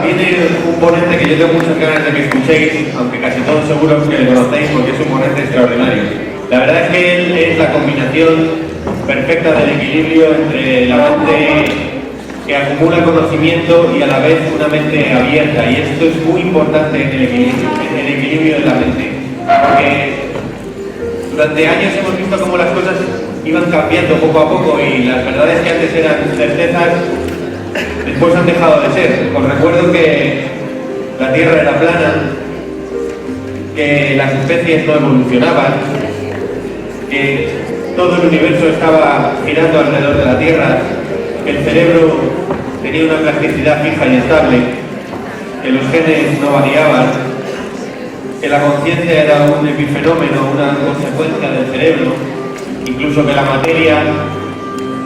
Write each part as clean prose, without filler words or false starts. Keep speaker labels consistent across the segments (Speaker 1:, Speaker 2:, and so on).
Speaker 1: viene un ponente que yo tengo muchas ganas de que escuchéis, aunque casi todos seguro que le conocéis porque es un ponente extraordinario. La verdad es que él es la combinación perfecta del equilibrio entre la mente que acumula conocimiento y a la vez una mente abierta, y esto es muy importante en el equilibrio de la mente, porque durante años hemos visto cómo las cosas iban cambiando poco a poco y las verdades que antes eran certezas después han dejado de ser. Os recuerdo que la Tierra era plana, que las especies no evolucionaban, que todo el universo estaba girando alrededor de la Tierra, que el cerebro tenía una plasticidad fija y estable, que los genes no variaban, que la conciencia era un epifenómeno, una consecuencia del cerebro, incluso que la materia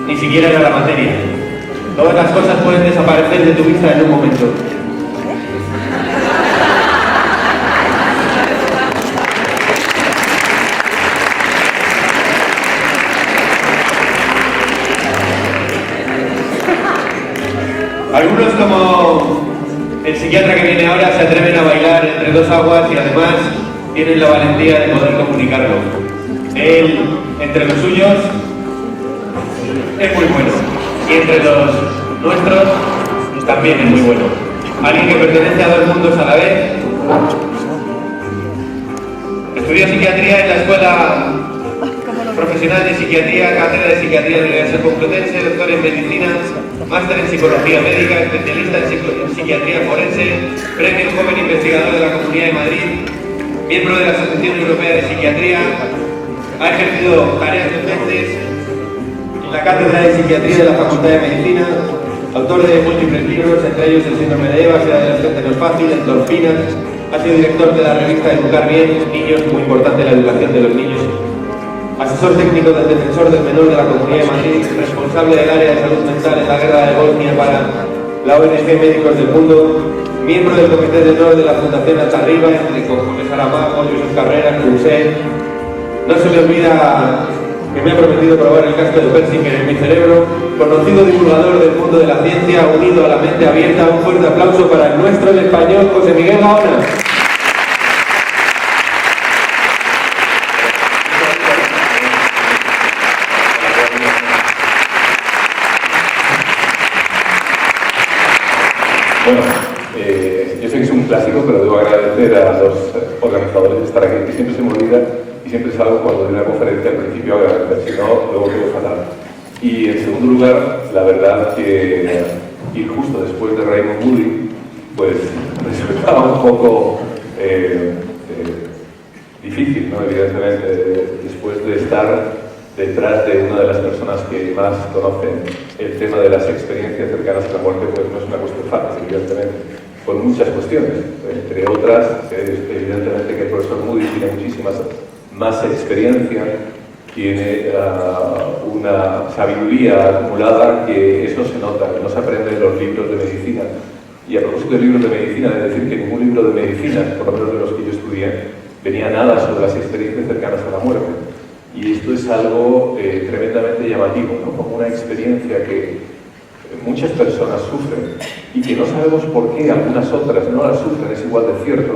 Speaker 1: ni siquiera era la materia. Todas las cosas pueden desaparecer de tu vista en un momento. Algunos, como el psiquiatra que viene ahora, se atreven a bailar entre dos aguas y además tienen la valentía de poder comunicarlo. Él, entre los suyos, es muy bueno. Y entre los nuestros, también es muy bueno. Alguien que pertenece a dos mundos a la vez. Estudió psiquiatría en la Escuela Profesional de Psiquiatría, cátedra de Psiquiatría de la Universidad Complutense, doctor en Medicina, máster en Psicología Médica, especialista en Psiquiatría Forense, premio Joven Investigador de la Comunidad de Madrid, miembro de la Asociación Europea de Psiquiatría, ha ejercido tareas docentes en la Cátedra de Psiquiatría de la Facultad de Medicina, autor de múltiples libros, entre ellos El síndrome de Eva, Ser adolescente no es fácil, Endorfinas, ha sido director de la revista Educar Bien, Niños, muy importante la educación de los niños, asesor técnico del Defensor del Menor de la Comunidad de Madrid, responsable del área de salud mental en la guerra de Bosnia para la ONG Médicos del Mundo, miembro del Comité de Honor de la Fundación Altarriba, entre Jorge Saramago, Josep Carreras, Cruzet. No se me olvida que me ha prometido probar el casco de Persinger en mi cerebro, conocido divulgador del mundo de la ciencia, unido a la mente abierta. Un fuerte aplauso para el nuestro, el español, José Miguel Gaona.
Speaker 2: Bueno, yo sé que es un clásico, pero debo agradecer a los organizadores de estar aquí, que siempre se me olvida y siempre salgo cuando doy una conferencia al principio a agradecer, si no, luego quedo fatal. Y en segundo lugar, la verdad que ir justo después de Raymond Moody, pues resultaba un poco difícil, ¿no? Evidentemente, después de estar detrás de una de las personas que más conocen el tema de las experiencias cercanas a la muerte, pues no es una cuestión fácil, evidentemente, con muchas cuestiones, entre otras, evidentemente que el profesor Moody tiene muchísimas más experiencia, tiene una sabiduría acumulada que eso se nota, que no se aprende en los libros de medicina. Y a propósito de libros de medicina, es decir que ningún libro de medicina, por lo menos de los que yo estudié, venía nada sobre las experiencias cercanas a la muerte. Y esto es algo tremendamente llamativo, ¿no? Como una experiencia que muchas personas sufren y que no sabemos por qué algunas otras no la sufren, es igual de cierto,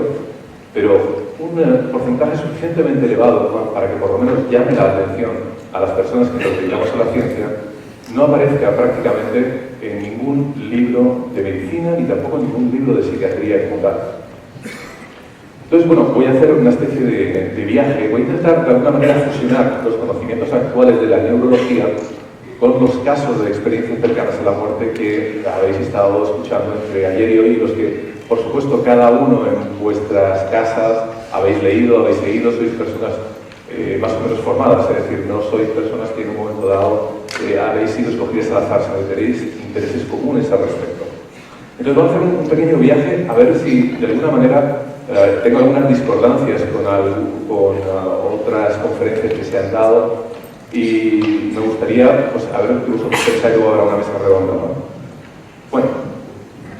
Speaker 2: pero un porcentaje suficientemente elevado, ¿no?, para que por lo menos llame la atención a las personas que nos dedicamos a la ciencia, no aparezca prácticamente en ningún libro de medicina ni tampoco en ningún libro de psiquiatría como tal. Entonces, bueno, voy a hacer una especie de viaje, voy a intentar de alguna manera fusionar los conocimientos actuales de la neurología con los casos de experiencias cercanas a la muerte que habéis estado escuchando entre ayer y hoy, los que, por supuesto, cada uno en vuestras casas habéis leído, habéis seguido, sois personas más o menos formadas, es decir, no sois personas que en un momento dado habéis sido escogidas al azar, sino que tenéis intereses comunes al respecto. Entonces vamos a hacer un pequeño viaje a ver si de alguna manera tengo algunas discordancias con otras conferencias que se han dado y me gustaría, pues, a ver qué vosotros pensáis, luego habrá una mesa redonda, ¿no? Bueno,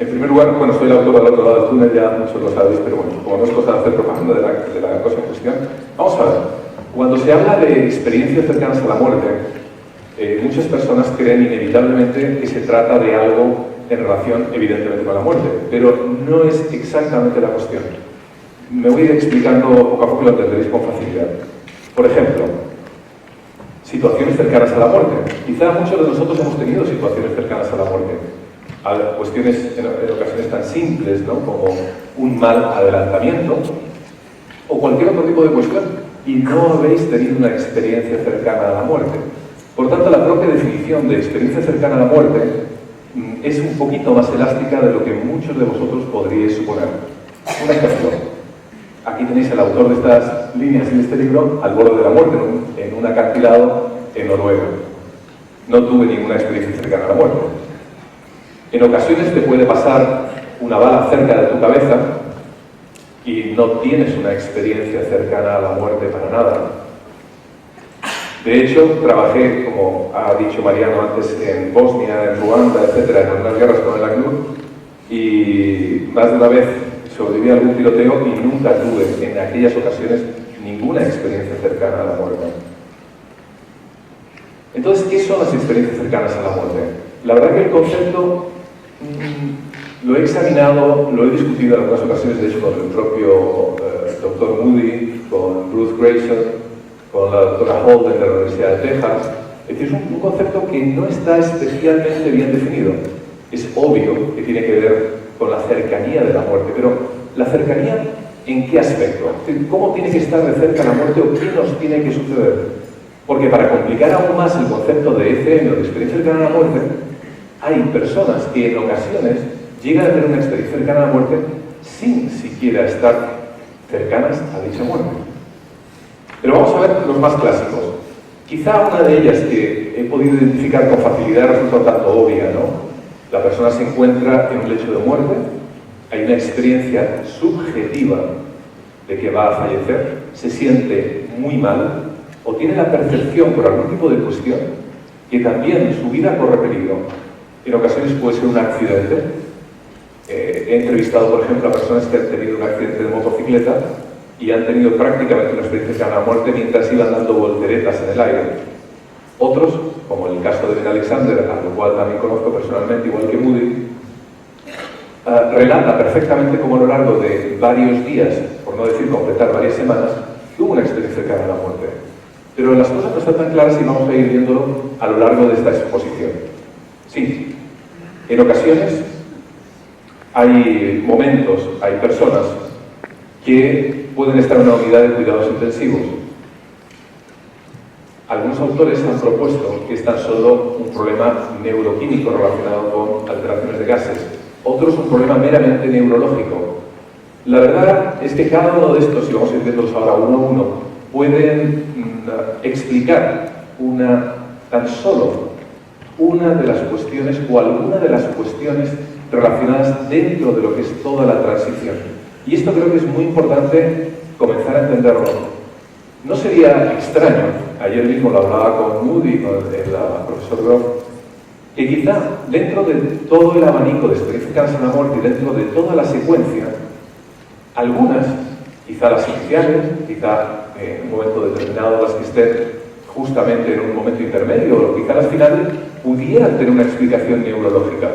Speaker 2: en primer lugar, bueno, soy el autor al otro lado del túnel, ya muchos lo sabéis, pero bueno, como no es cosa de hacer propaganda de la cosa en cuestión, vamos a ver. Cuando se habla de experiencias cercanas a la muerte, muchas personas creen inevitablemente que se trata de algo en relación, evidentemente, con la muerte, pero no es exactamente la cuestión. Me voy a ir explicando poco a poco y lo entenderéis con facilidad. Por ejemplo, situaciones cercanas a la muerte. Quizá muchos de nosotros hemos tenido situaciones cercanas a la muerte. A cuestiones en ocasiones tan simples, ¿no?, como un mal adelantamiento o cualquier otro tipo de cuestión, y no habéis tenido una experiencia cercana a la muerte. Por tanto, la propia definición de experiencia cercana a la muerte es un poquito más elástica de lo que muchos de vosotros podríais suponer. Un ejemplo. Aquí tenéis el autor de estas líneas en este libro al borde de la muerte, en un acantilado en Noruega. No tuve ninguna experiencia cercana a la muerte. En ocasiones te puede pasar una bala cerca de tu cabeza y no tienes una experiencia cercana a la muerte para nada. De hecho, trabajé, como ha dicho Mariano antes, en Bosnia, en Ruanda, etc., en algunas guerras con el ACNUR, y más de una vez sobreviví a algún tiroteo y nunca tuve en aquellas ocasiones ninguna experiencia cercana a la muerte. Entonces, ¿qué son las experiencias cercanas a la muerte? La verdad que el concepto lo he examinado, lo he discutido en algunas ocasiones, de hecho, con el propio Dr. Moody, con Bruce Grayson, con la doctora Holden de la Universidad de Texas. Es decir, es un concepto que no está especialmente bien definido. Es obvio que tiene que ver con la cercanía de la muerte, pero ¿la cercanía en qué aspecto? Es decir, ¿cómo tiene que estar de cerca la muerte o qué nos tiene que suceder? Porque para complicar aún más el concepto de ECM o de experiencia cercana a la muerte, hay personas que en ocasiones llegan a tener una experiencia cercana a la muerte sin siquiera estar cercanas a dicha muerte. Pero vamos a ver los más clásicos. Quizá una de ellas que he podido identificar con facilidad resulta un tanto obvia, ¿no? La persona se encuentra en un lecho de muerte, hay una experiencia subjetiva de que va a fallecer, se siente muy mal o tiene la percepción por algún tipo de cuestión que también su vida corre peligro. En ocasiones puede ser un accidente. He entrevistado, por ejemplo, a personas que han tenido un accidente de motocicleta y han tenido prácticamente una experiencia cercana a la muerte mientras iban dando volteretas en el aire. Otros, como el caso de Ben Alexander, a lo cual también conozco personalmente, igual que Moody, relata perfectamente cómo a lo largo de varios días, por no decir completar varias semanas, tuvo una experiencia cercana a la muerte. Pero las cosas no están tan claras y vamos a ir viéndolo a lo largo de esta exposición. Sí, en ocasiones hay momentos, hay personas que pueden estar en una unidad de cuidados intensivos. Algunos autores han propuesto que es tan solo un problema neuroquímico relacionado con alteraciones de gases, otros un problema meramente neurológico. La verdad es que cada uno de estos, y vamos a ir viéndolos ahora uno a uno, pueden explicar tan solo una de las cuestiones o alguna de las cuestiones relacionadas dentro de lo que es toda la transición. Y esto creo que es muy importante comenzar a entenderlo. No sería extraño, ayer mismo lo hablaba con Moody, con el profesor Groff, que quizá dentro de todo el abanico de experiencias cercanas a la muerte y dentro de toda la secuencia, algunas, quizá las iniciales, quizá en un momento determinado las que estén justamente en un momento intermedio, o quizá las finales, pudieran tener una explicación neurológica,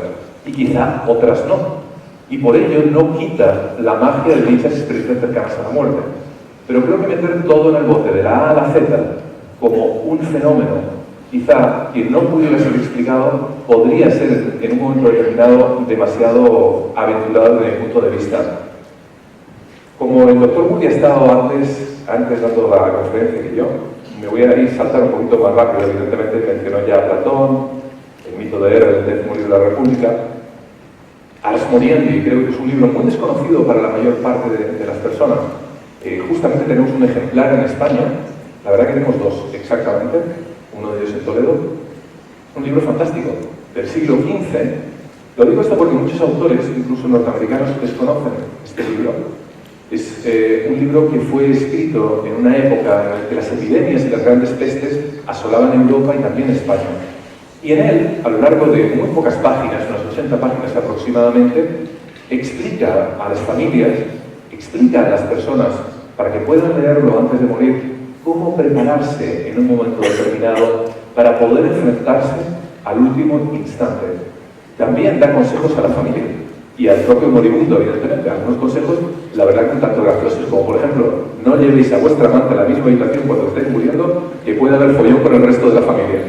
Speaker 2: y quizá otras no. Y por ello no quita la magia de dichas experiencias cercanas a la muerte. Pero creo que meter todo en el bote de la A a la Z como un fenómeno, quizá que no pudiera ser explicado, podría ser en un momento determinado demasiado aventurado desde mi punto de vista. Como el doctor Moody ha estado antes dando la conferencia que yo, me voy a ir saltar un poquito más rápido. Evidentemente mencionó ya a Platón, el mito de Hera, el décimo libro de la República. Ars Moriendi, creo que es un libro muy desconocido para la mayor parte de las personas. Justamente tenemos un ejemplar en España, la verdad que tenemos dos exactamente, uno de ellos en Toledo, un libro fantástico, del siglo XV. Lo digo esto porque muchos autores, incluso norteamericanos, desconocen este libro. Es un libro que fue escrito en una época en la que las epidemias y las grandes pestes asolaban Europa y también España. Y en él, a lo largo de muy pocas páginas, unas 80 páginas aproximadamente, explica a las familias, explica a las personas, para que puedan leerlo antes de morir, cómo prepararse en un momento determinado para poder enfrentarse al último instante. también da consejos a la familia y al propio moribundo, evidentemente. Algunos consejos, la verdad, que un tanto graciosos, como por ejemplo, no llevéis a vuestra amante a la misma habitación cuando estéis muriendo, que pueda haber follón con el resto de la familia.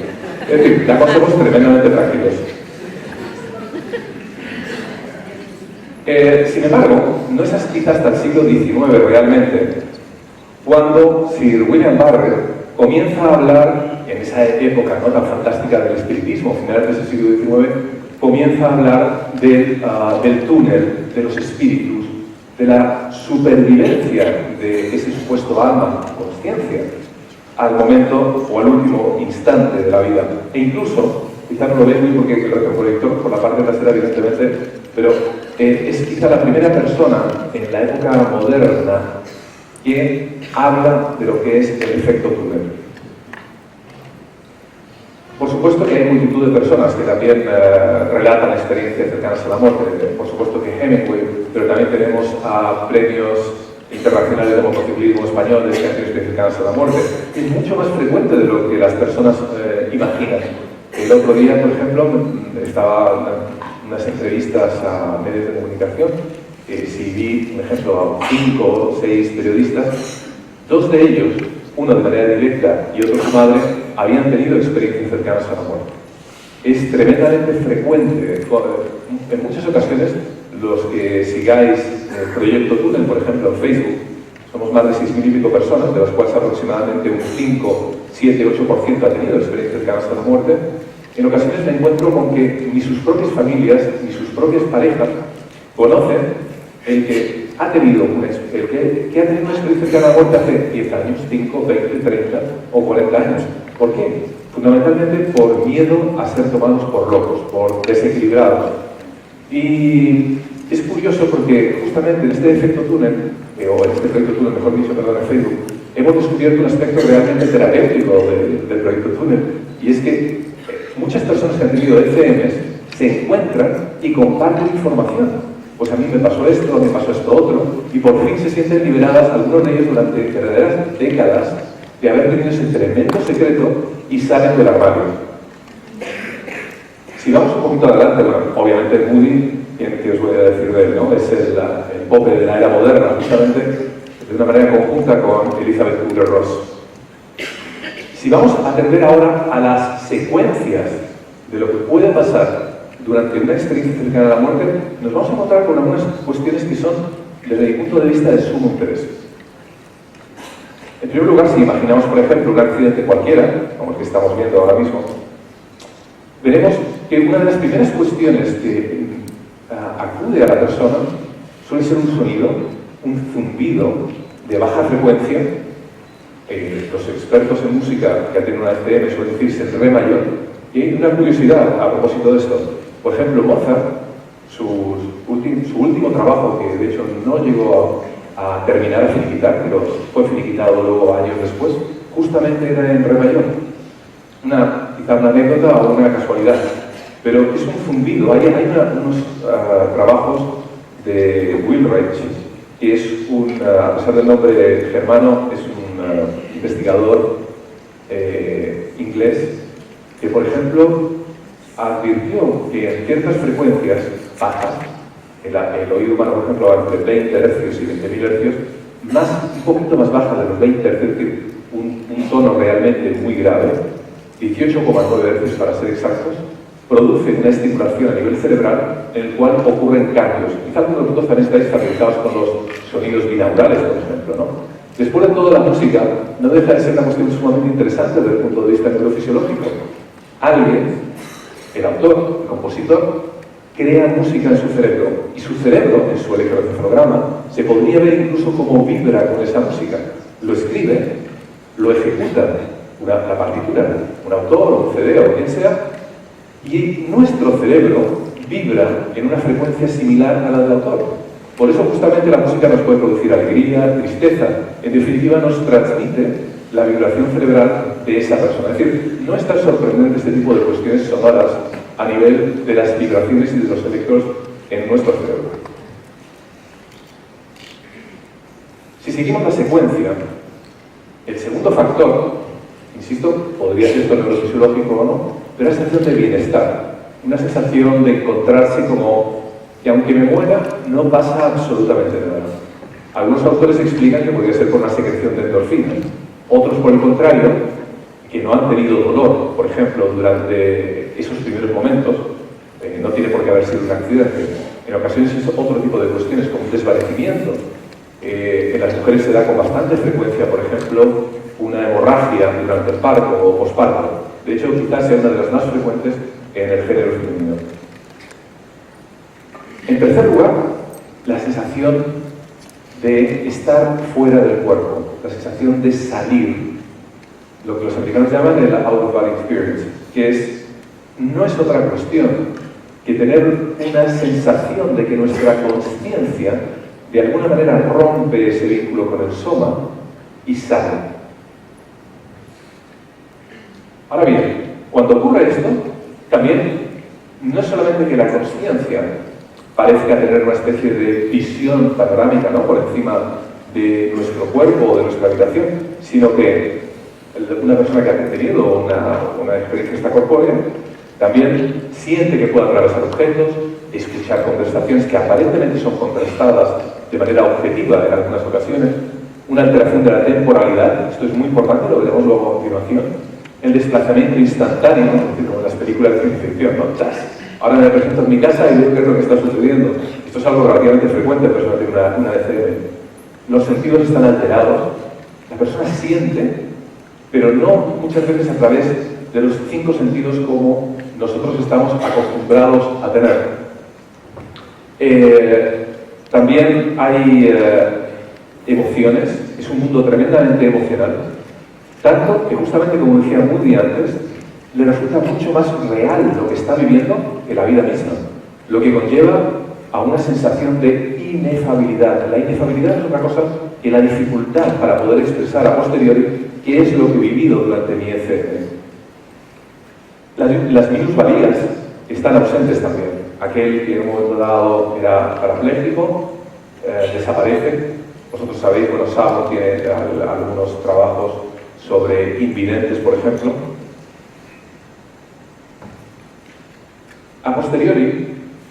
Speaker 2: Es decir, da consejos tremendamente prácticos. Sin embargo, no es quizás hasta el siglo XIX realmente cuando Sir William Barrett comienza a hablar, en esa época no tan fantástica del espiritismo, finales del siglo XIX, comienza a hablar del túnel, de los espíritus, de la supervivencia de ese supuesto alma, conciencia, al momento o al último instante de la vida. E incluso, quizá no lo veis muy porque el retroproyector por la parte trasera, evidentemente, pero es quizá la primera persona en la época moderna que habla de lo que es el efecto túnel. Por supuesto que hay multitud de personas que también relatan experiencias cercanas a la muerte. Por supuesto que Hemingway, pero también tenemos a premios internacionales de motociclismo españoles que han tenido experiencias cercanas a la muerte. Es mucho más frecuente de lo que las personas imaginan. El otro día, por ejemplo, estaba unas entrevistas a medios de comunicación. Si vi, por ejemplo, a 5 o 6 periodistas, 2 de ellos, uno de manera directa y otro su madre, habían tenido experiencias cercanas a la muerte. Es tremendamente frecuente. En muchas ocasiones, los que sigáis el Proyecto Túnel, por ejemplo, en Facebook, somos más de 6.000 y pico personas, de las cuales aproximadamente un 5, 7, 8% ha tenido experiencias cercanas a la muerte. En ocasiones me encuentro con que ni sus propias familias, ni sus propias parejas conocen el que ha tenido una experiencia cercana a la muerte hace 10 años, 5, 20, 30 o 40 años. ¿Por qué? Fundamentalmente por miedo a ser tomados por locos, por desequilibrados. Y es curioso porque justamente en este efecto túnel, o en este proyecto túnel, mejor dicho, perdón, en Facebook, hemos descubierto un aspecto realmente terapéutico del proyecto túnel. Y es que muchas personas que han tenido ECMs se encuentran y comparten información. Pues a mí me pasó esto otro, y por fin se sienten liberadas, algunos de ellos durante verdaderas décadas, de haber tenido ese tremendo secreto y salen del armario. Si vamos un poquito adelante, bueno, obviamente Moody, ¿qué os voy a decir de él, no? Es el Pope de la era moderna, justamente, de una manera conjunta con Elizabeth Kubler-Ross. Si vamos a atender ahora a las secuencias de lo que puede pasar durante una experiencia cercana a la muerte, nos vamos a encontrar con algunas cuestiones que son, desde mi punto de vista, de sumo interés. En primer lugar, si imaginamos, por ejemplo, un accidente cualquiera, como el que estamos viendo ahora mismo, veremos que una de las primeras cuestiones que acude a la persona suele ser un sonido, un zumbido de baja frecuencia. Los expertos en música que han tenido una ECM suelen decirse el re mayor. Y hay una curiosidad a propósito de esto. Por ejemplo, Mozart, su último trabajo, que de hecho no llegó a terminar, a finiquitar, pero fue finiquitado luego años después, justamente era en re mayor. Quizá una anécdota o una casualidad, pero es un zumbido. Hay unos trabajos de Wilrich, que es a pesar del nombre germano, es un investigador inglés, que por ejemplo advirtió que en ciertas frecuencias bajas, el oído humano, por ejemplo, entre 20 Hz y 20.000 Hz, un poquito más baja de los 20 Hz, es decir, un tono realmente muy grave, 18,9 Hz para ser exactos, produce una estimulación a nivel cerebral en el cual ocurren cambios. Quizá algunos de vosotros también estáis familiarizados con los sonidos binaurales, por ejemplo, ¿no? Después de todo, la música no deja de ser una cuestión sumamente interesante desde el punto de vista neurofisiológico. Alguien, el autor, el compositor, crea música en su cerebro, y su cerebro, en su electroencefalograma, se podría ver incluso cómo vibra con esa música. Lo escribe, lo ejecuta, la partitura, un autor o un CD o quien sea, y nuestro cerebro vibra en una frecuencia similar a la del autor. Por eso justamente la música nos puede producir alegría, tristeza, en definitiva nos transmite la vibración cerebral de esa persona. Es decir, no es tan sorprendente este tipo de cuestiones sonoras a nivel de las vibraciones y de los electros en nuestro cerebro. Si seguimos la secuencia, el segundo factor, insisto, podría ser esto neurofisiológico o no, pero es sensación de bienestar. una sensación de encontrarse como que aunque me muera, no pasa absolutamente nada. Algunos autores explican que podría ser por una secreción de endorfinas, otros por el contrario, que no han tenido dolor, por ejemplo, durante esos primeros momentos, no tiene por qué haber sido un accidente. En ocasiones es otro tipo de cuestiones, como un desvanecimiento. En las mujeres se da con bastante frecuencia, por ejemplo, una hemorragia durante el parto o posparto. De hecho, quizás sea una de las más frecuentes en el género femenino. En tercer lugar, la sensación de estar fuera del cuerpo, la sensación de salir, lo que los americanos llaman el out-of-body experience, que no es otra cuestión que tener una sensación de que nuestra conciencia de alguna manera rompe ese vínculo con el soma y sale. Ahora bien, cuando ocurre esto, también no es solamente que la conciencia parezca tener una especie de visión panorámica, ¿no?, por encima de nuestro cuerpo o de nuestra habitación, sino que una persona que ha tenido una experiencia extracorpórea también siente que puede atravesar objetos, escuchar conversaciones que aparentemente son contrastadas de manera objetiva en algunas ocasiones, una alteración de la temporalidad, esto es muy importante, lo veremos luego a continuación, el desplazamiento instantáneo, es decir, como en las películas de ciencia ficción, ¿no? ¡Chas! Ahora me presento en mi casa y veo qué es lo que está sucediendo. Esto es algo relativamente frecuente en personas que tienen una DCM. Los sentidos están alterados, la persona siente, pero no muchas veces a través de los 5 sentidos como nosotros estamos acostumbrados a tener. También hay emociones, es un mundo tremendamente emocional, tanto que justamente, como decía Moody antes, le resulta mucho más real lo que está viviendo que la vida misma, lo que conlleva a una sensación de inefabilidad. La inefabilidad es otra cosa que la dificultad para poder expresar a posteriori qué es lo que he vivido durante mi ECM. Las minusvalías están ausentes también. Aquel que en un momento dado era parapléjico, desaparece. Vosotros sabéis, bueno, Sabo tiene algunos trabajos sobre invidentes, por ejemplo. A posteriori,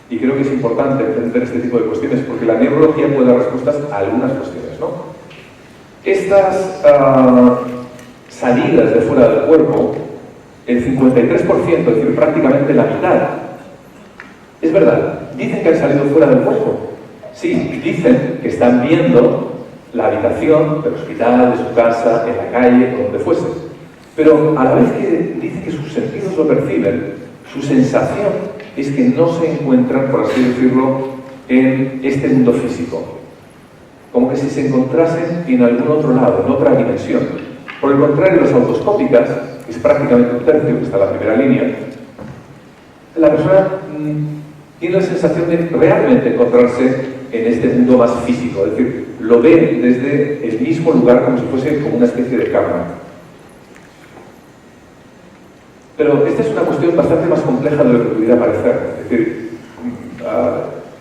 Speaker 2: y creo que es importante entender este tipo de cuestiones porque la neurología puede dar respuestas a algunas cuestiones, ¿no? Estas salidas de fuera del cuerpo, el 53%, es decir, prácticamente la mitad, es verdad, dicen que han salido fuera del cuerpo. Sí, dicen que están viendo la habitación del hospital, de su casa, en la calle, donde fuese. Pero a la vez que dicen que sus sentidos lo perciben, su sensación es que no se encuentran, por así decirlo, en este mundo físico. Como que si se encontrasen en algún otro lado, en otra dimensión. Por el contrario, las autoscópicas, que es prácticamente un tercio, que está en la primera línea, la persona tiene la sensación de realmente encontrarse en este mundo más físico, es decir, lo ve desde el mismo lugar como si fuese como una especie de cámara. Pero esta es una cuestión bastante más compleja de lo que pudiera parecer. Es decir,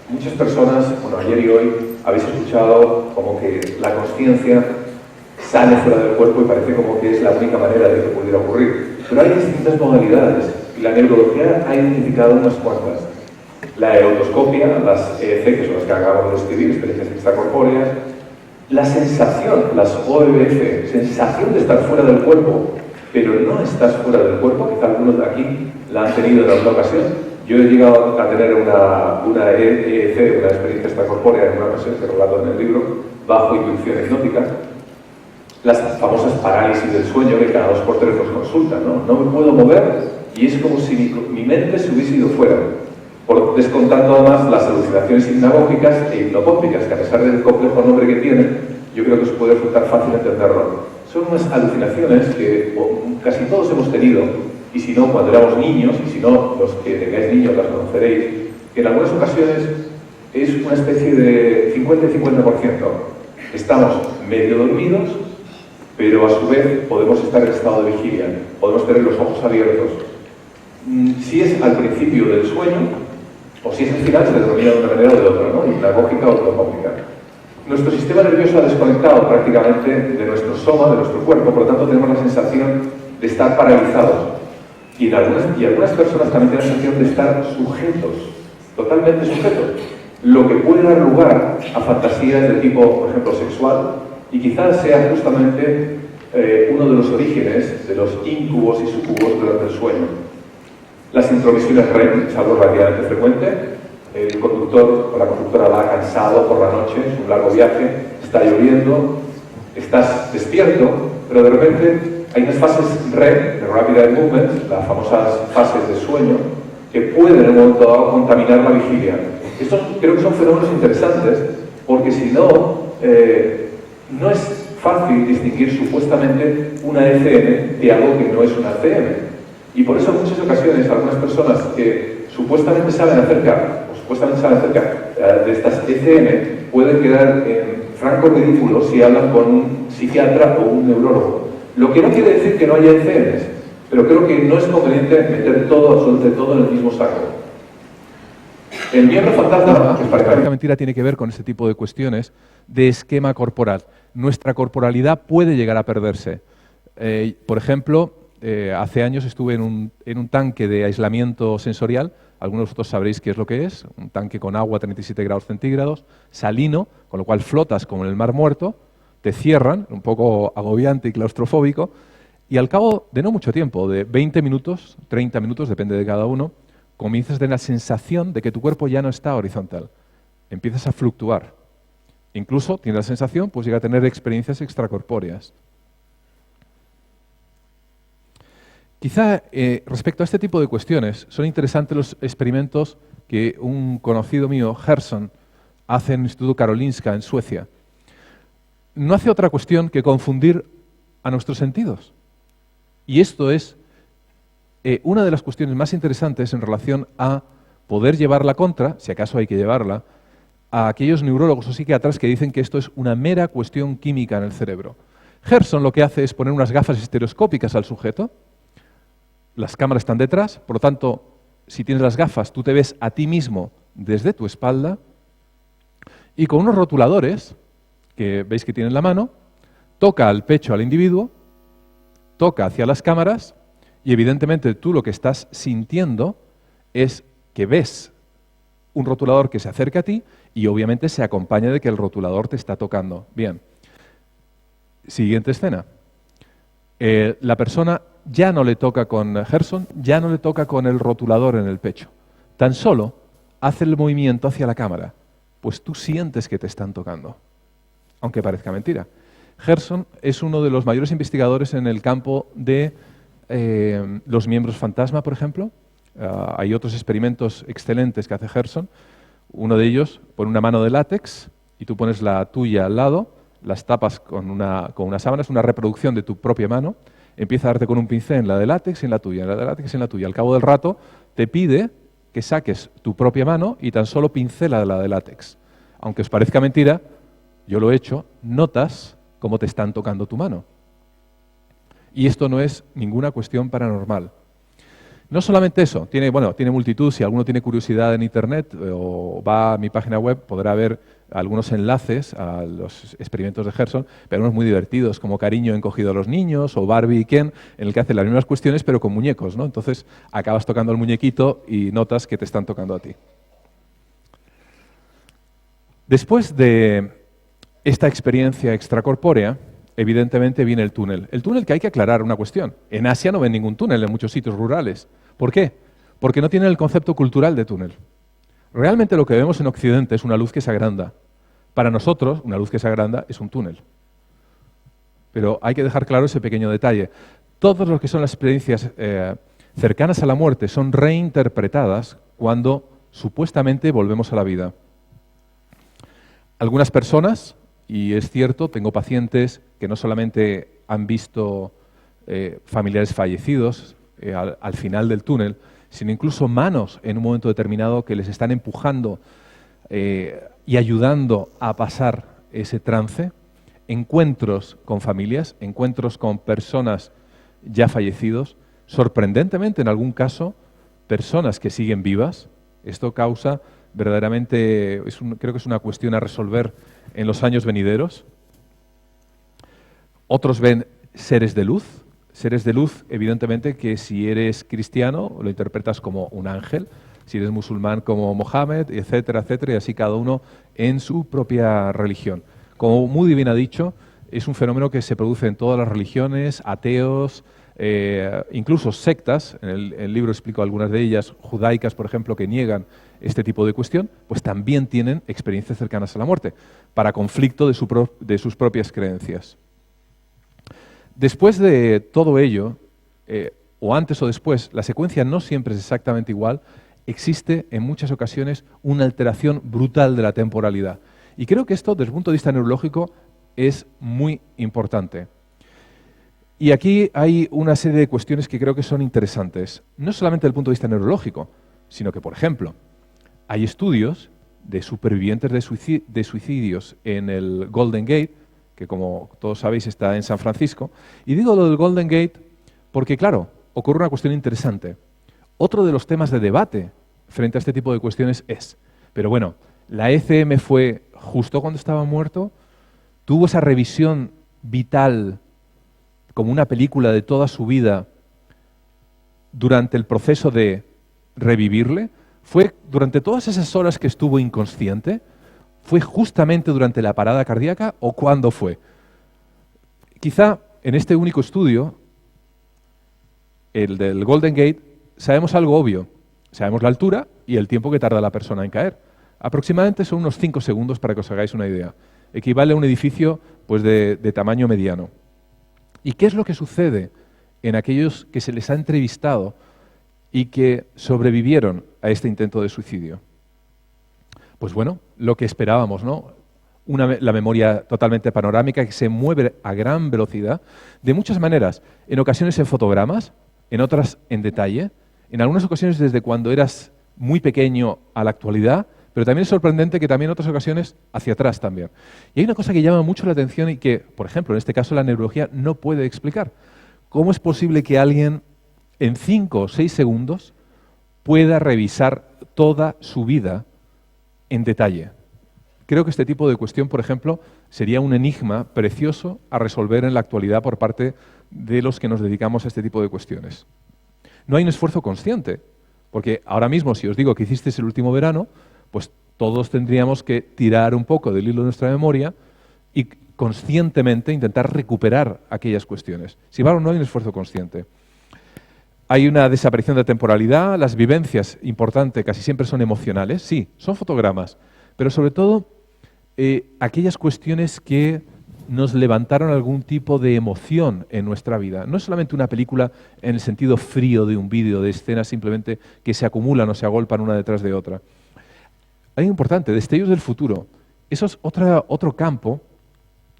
Speaker 2: muchas personas, bueno, ayer y hoy, habéis escuchado como que la consciencia sale fuera del cuerpo y parece como que es la única manera de que pudiera ocurrir. Pero hay distintas modalidades y la neurología ha identificado unas cuantas. La erotoscopia, las EEC, que son las que acabamos de describir, experiencias extracorpóreas, la sensación, las OEBF, sensación de estar fuera del cuerpo, pero no estás fuera del cuerpo, quizá algunos de aquí la han tenido en alguna ocasión. Yo he llegado a tener una EEC, una experiencia extracorpórea en una ocasión que relato en el libro, bajo inducción hipnótica. Las famosas parálisis del sueño que cada 2 por 3 nos consultan, ¿no? No me puedo mover y es como si mi mente se hubiese ido fuera. Por descontando además las alucinaciones hipnagógicas e hipnopómpicas, que a pesar del complejo nombre que tienen, yo creo que os puede resultar fácil entenderlo. Son unas alucinaciones que casi todos hemos tenido, y si no, cuando éramos niños, y si no, los que tengáis niños las conoceréis, que en algunas ocasiones es una especie de 50 y 50%. Estamos medio dormidos, pero a su vez podemos estar en estado de vigilia, podemos tener los ojos abiertos. Si es al principio del sueño, o si es al final, se denomina de una manera o de otra, ¿no? Hipnagógica o hipnopómpica. Nuestro sistema nervioso ha desconectado prácticamente de nuestro soma, de nuestro cuerpo, por lo tanto tenemos la sensación de estar paralizados. Y algunas personas también tienen la sensación de estar sujetos, totalmente sujetos, lo que puede dar lugar a fantasías de tipo, por ejemplo, sexual, y quizás sea justamente uno de los orígenes de los incubos y sucubos durante el sueño. Las intromisiones REM es algo relativamente frecuente. El conductor o la conductora va cansado por la noche, es un largo viaje, está lloviendo, estás despierto, pero de repente hay unas fases REM, de Rapid Eye Movements, las famosas fases de sueño, que pueden en un momento dado contaminar la vigilia. Estos creo que son fenómenos interesantes, porque si no, no es fácil distinguir supuestamente una ECM de algo que no es una ECM. Y por eso en muchas ocasiones algunas personas que supuestamente saben acerca de estas ECM pueden quedar en franco ridículo si hablan con un psiquiatra o un neurólogo. Lo que no quiere decir que no haya ECMs, pero creo que no es conveniente meter todo, absolutamente todo en el mismo saco. El miembro fantasma, que parece
Speaker 3: La mentira tiene que ver con ese tipo de cuestiones de esquema corporal. Nuestra corporalidad puede llegar a perderse. Por ejemplo, hace años estuve en un tanque de aislamiento sensorial. Algunos de vosotros sabréis qué es lo que es. Un tanque con agua a 37 grados centígrados, salino, con lo cual flotas como en el Mar Muerto, te cierran, un poco agobiante y claustrofóbico, y al cabo de no mucho tiempo, de 20 minutos, 30 minutos, depende de cada uno, comienzas a tener la sensación de que tu cuerpo ya no está horizontal. Empiezas a fluctuar. Incluso tienes la sensación, pues llega a tener experiencias extracorpóreas. Quizá respecto a este tipo de cuestiones son interesantes los experimentos que un conocido mío, Gerson, hace en el Instituto Karolinska en Suecia. No hace otra cuestión que confundir a nuestros sentidos. Y esto es una de las cuestiones más interesantes en relación a poder llevar la contra, si acaso hay que llevarla, a aquellos neurólogos o psiquiatras que dicen que esto es una mera cuestión química en el cerebro. Gerson lo que hace es poner unas gafas estereoscópicas al sujeto. Las cámaras están detrás, por lo tanto, si tienes las gafas, tú te ves a ti mismo desde tu espalda, y con unos rotuladores, que veis que tiene en la mano, toca al pecho al individuo, toca hacia las cámaras, y evidentemente tú lo que estás sintiendo es que ves un rotulador que se acerca a ti, y obviamente se acompaña de que el rotulador te está tocando. Bien. Siguiente escena. La persona ya no le toca con Gerson, ya no le toca con el rotulador en el pecho. Tan solo hace el movimiento hacia la cámara, pues tú sientes que te están tocando, aunque parezca mentira. Gerson es uno de los mayores investigadores en el campo de los miembros fantasma, por ejemplo. Hay otros experimentos excelentes que hace Gerson. Uno de ellos pone una mano de látex y tú pones la tuya al lado, las tapas con una sábana, es una reproducción de tu propia mano, empieza a darte con un pincel en la de látex y en la tuya, en la de látex y en la tuya. Al cabo del rato te pide que saques tu propia mano y tan solo pincela la de látex. Aunque os parezca mentira, yo lo he hecho, notas cómo te están tocando tu mano. Y esto no es ninguna cuestión paranormal. No solamente eso, tiene multitud. Si alguno tiene curiosidad en Internet o va a mi página web, podrá ver algunos enlaces a los experimentos de Gerson, pero unos muy divertidos, como Cariño encogido a los niños, o Barbie y Ken, en el que hace las mismas cuestiones, pero con muñecos, ¿no? Entonces acabas tocando el muñequito y notas que te están tocando a ti. Después de esta experiencia extracorpórea, evidentemente viene el túnel. El túnel, que hay que aclarar una cuestión. En Asia no ven ningún túnel en muchos sitios rurales. ¿Por qué? Porque no tienen el concepto cultural de túnel. Realmente lo que vemos en Occidente es una luz que se agranda. Para nosotros, una luz que se agranda es un túnel. Pero hay que dejar claro ese pequeño detalle. Todos los que son las experiencias cercanas a la muerte son reinterpretadas cuando supuestamente volvemos a la vida. Algunas personas, y es cierto, tengo pacientes que no solamente han visto familiares fallecidos al final del túnel, sino incluso manos en un momento determinado que les están empujando y ayudando a pasar ese trance, encuentros con familias, encuentros con personas ya fallecidos, sorprendentemente en algún caso, personas que siguen vivas. Esto causa verdaderamente, creo que es una cuestión a resolver en los años venideros. Otros ven seres de luz, seres de luz, evidentemente, que si eres cristiano lo interpretas como un ángel, si eres musulmán como Mohammed, etcétera, etcétera, y así cada uno en su propia religión. Como muy bien ha dicho, es un fenómeno que se produce en todas las religiones, ateos, incluso sectas, en el libro explico algunas de ellas, judaicas, por ejemplo, que niegan este tipo de cuestión, pues también tienen experiencias cercanas a la muerte, para conflicto de sus propias creencias. Después de todo ello, o antes o después, la secuencia no siempre es exactamente igual, existe en muchas ocasiones una alteración brutal de la temporalidad. Y creo que esto, desde el punto de vista neurológico, es muy importante. Y aquí hay una serie de cuestiones que creo que son interesantes, no solamente desde el punto de vista neurológico, sino que, por ejemplo, hay estudios de supervivientes de suicidios en el Golden Gate, que como todos sabéis está en San Francisco, y digo lo del Golden Gate porque, claro, ocurre una cuestión interesante. Otro de los temas de debate frente a este tipo de cuestiones es, pero bueno, ¿la ECM fue justo cuando estaba muerto? ¿Tuvo esa revisión vital como una película de toda su vida durante el proceso de revivirle? ¿Fue durante todas esas horas que estuvo inconsciente? ¿Fue justamente durante la parada cardíaca o cuándo fue? Quizá en este único estudio, el del Golden Gate, sabemos algo obvio. Sabemos la altura y el tiempo que tarda la persona en caer. Aproximadamente son unos 5 segundos para que os hagáis una idea. Equivale a un edificio pues, de tamaño mediano. ¿Y qué es lo que sucede en aquellos que se les ha entrevistado y que sobrevivieron a este intento de suicidio? Pues bueno, lo que esperábamos, ¿no? La memoria totalmente panorámica que se mueve a gran velocidad, de muchas maneras, en ocasiones en fotogramas, en otras en detalle, en algunas ocasiones desde cuando eras muy pequeño a la actualidad, pero también es sorprendente que también en otras ocasiones hacia atrás también. Y hay una cosa que llama mucho la atención y que, por ejemplo, en este caso la neurología no puede explicar. ¿Cómo es posible que alguien en 5 o 6 segundos pueda revisar toda su vida en detalle? Creo que este tipo de cuestión, por ejemplo, sería un enigma precioso a resolver en la actualidad por parte de los que nos dedicamos a este tipo de cuestiones. No hay un esfuerzo consciente, porque ahora mismo si os digo que hicisteis el último verano, pues todos tendríamos que tirar un poco del hilo de nuestra memoria y conscientemente intentar recuperar aquellas cuestiones. Sin embargo, no hay un esfuerzo consciente. Hay una desaparición de temporalidad, las vivencias, importante, casi siempre son emocionales, sí, son fotogramas, pero sobre todo aquellas cuestiones que nos levantaron algún tipo de emoción en nuestra vida. No es solamente una película en el sentido frío de un vídeo, de escenas simplemente que se acumulan o se agolpan una detrás de otra. Hay importante, destellos del futuro. Eso es otro campo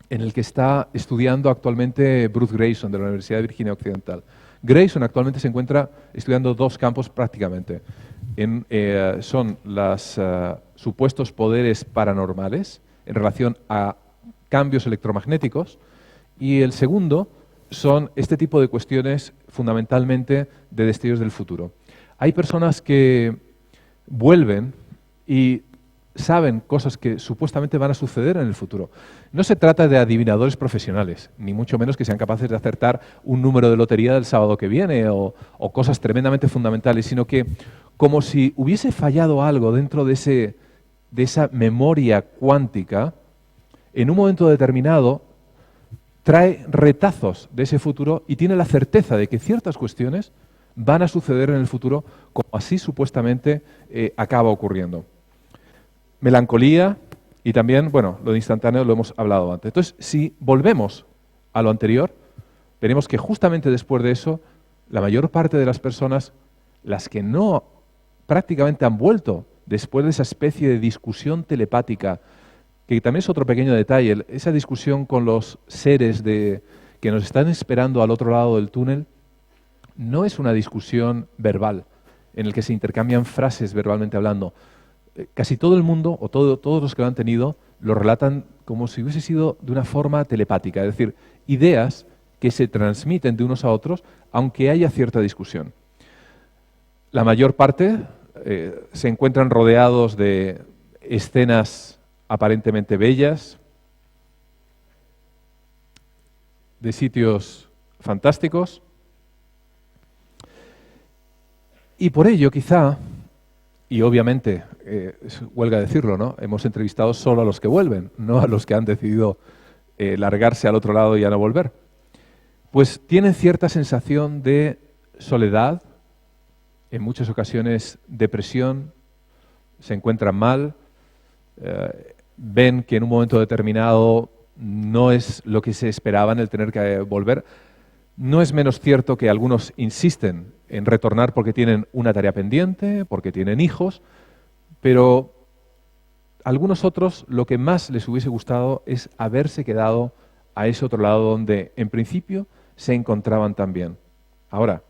Speaker 3: en el que está estudiando actualmente Bruce Greyson de la Universidad de Virginia Occidental. Greyson actualmente se encuentra estudiando 2 campos prácticamente. Son los supuestos poderes paranormales en relación a cambios electromagnéticos y el segundo son este tipo de cuestiones fundamentalmente de destellos del futuro. Hay personas que vuelven y saben cosas que supuestamente van a suceder en el futuro. No se trata de adivinadores profesionales, ni mucho menos que sean capaces de acertar un número de lotería del sábado que viene o cosas tremendamente fundamentales, sino que como si hubiese fallado algo dentro de esa memoria cuántica, en un momento determinado trae retazos de ese futuro y tiene la certeza de que ciertas cuestiones van a suceder en el futuro como así supuestamente acaba ocurriendo. Melancolía y también, bueno, lo de instantáneo lo hemos hablado antes. Entonces, si volvemos a lo anterior, veremos que justamente después de eso, la mayor parte de las personas, las que no prácticamente han vuelto después de esa especie de discusión telepática, que también es otro pequeño detalle, esa discusión con los seres que nos están esperando al otro lado del túnel, no es una discusión verbal, en el que se intercambian frases verbalmente hablando. Casi todo el mundo, o todos los que lo han tenido, lo relatan como si hubiese sido de una forma telepática, es decir, ideas que se transmiten de unos a otros, aunque haya cierta discusión. La mayor parte se encuentran rodeados de escenas aparentemente bellas, de sitios fantásticos, Y por ello, quizá, y obviamente, huelga decirlo, ¿no? Hemos entrevistado solo a los que vuelven, no a los que han decidido largarse al otro lado y ya no volver. Pues tienen cierta sensación de soledad, en muchas ocasiones depresión, se encuentran mal, ven que en un momento determinado no es lo que se esperaban el tener que volver. No es menos cierto que algunos insisten en retornar porque tienen una tarea pendiente, porque tienen hijos, pero algunos otros lo que más les hubiese gustado es haberse quedado a ese otro lado donde en principio se encontraban también. Ahora,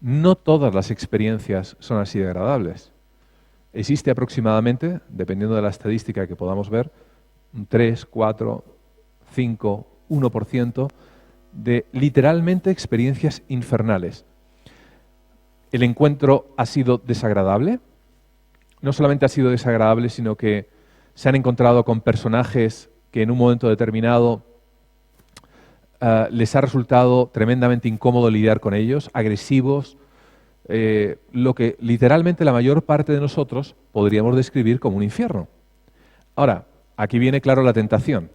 Speaker 3: no todas las experiencias son así de agradables. Existe aproximadamente, dependiendo de la estadística que podamos ver, un 3, 4, 5, 1% de literalmente experiencias infernales. El encuentro ha sido desagradable. No solamente ha sido desagradable, sino que se han encontrado con personajes que en un momento determinado les ha resultado tremendamente incómodo lidiar con ellos, agresivos, lo que literalmente la mayor parte de nosotros podríamos describir como un infierno. Ahora, aquí viene claro la tentación.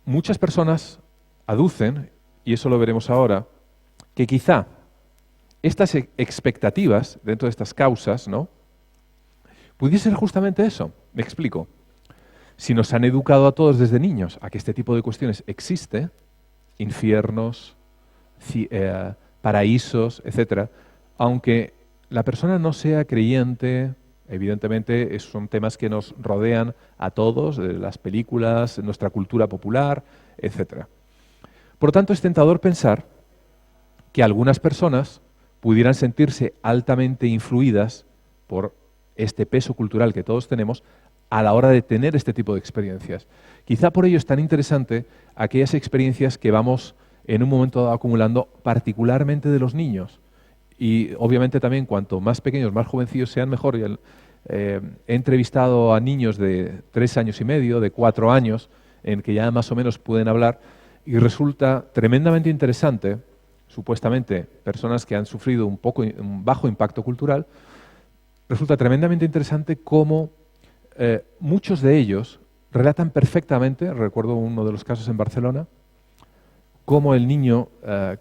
Speaker 3: Muchas personas aducen, y eso lo veremos ahora, que quizá estas expectativas dentro de estas causas, ¿no?, pudiese ser justamente eso. Me explico. Si nos han educado a todos desde niños a que este tipo de cuestiones existe, infiernos, paraísos, etcétera, aunque la persona no sea creyente, evidentemente son temas que nos rodean a todos, de las películas, nuestra cultura popular, etcétera. Por lo tanto, es tentador pensar que algunas personas pudieran sentirse altamente influidas por este peso cultural que todos tenemos a la hora de tener este tipo de experiencias. Quizá por ello es tan interesante aquellas experiencias que vamos en un momento dado acumulando, particularmente de los niños. Y obviamente también cuanto más pequeños, más jovencillos sean, mejor. He entrevistado a niños de 3 años y medio, de 4 años, en que ya más o menos pueden hablar, y resulta tremendamente interesante, supuestamente personas que han sufrido un bajo impacto cultural, resulta tremendamente interesante cómo muchos de ellos relatan perfectamente, recuerdo uno de los casos en Barcelona, cómo el niño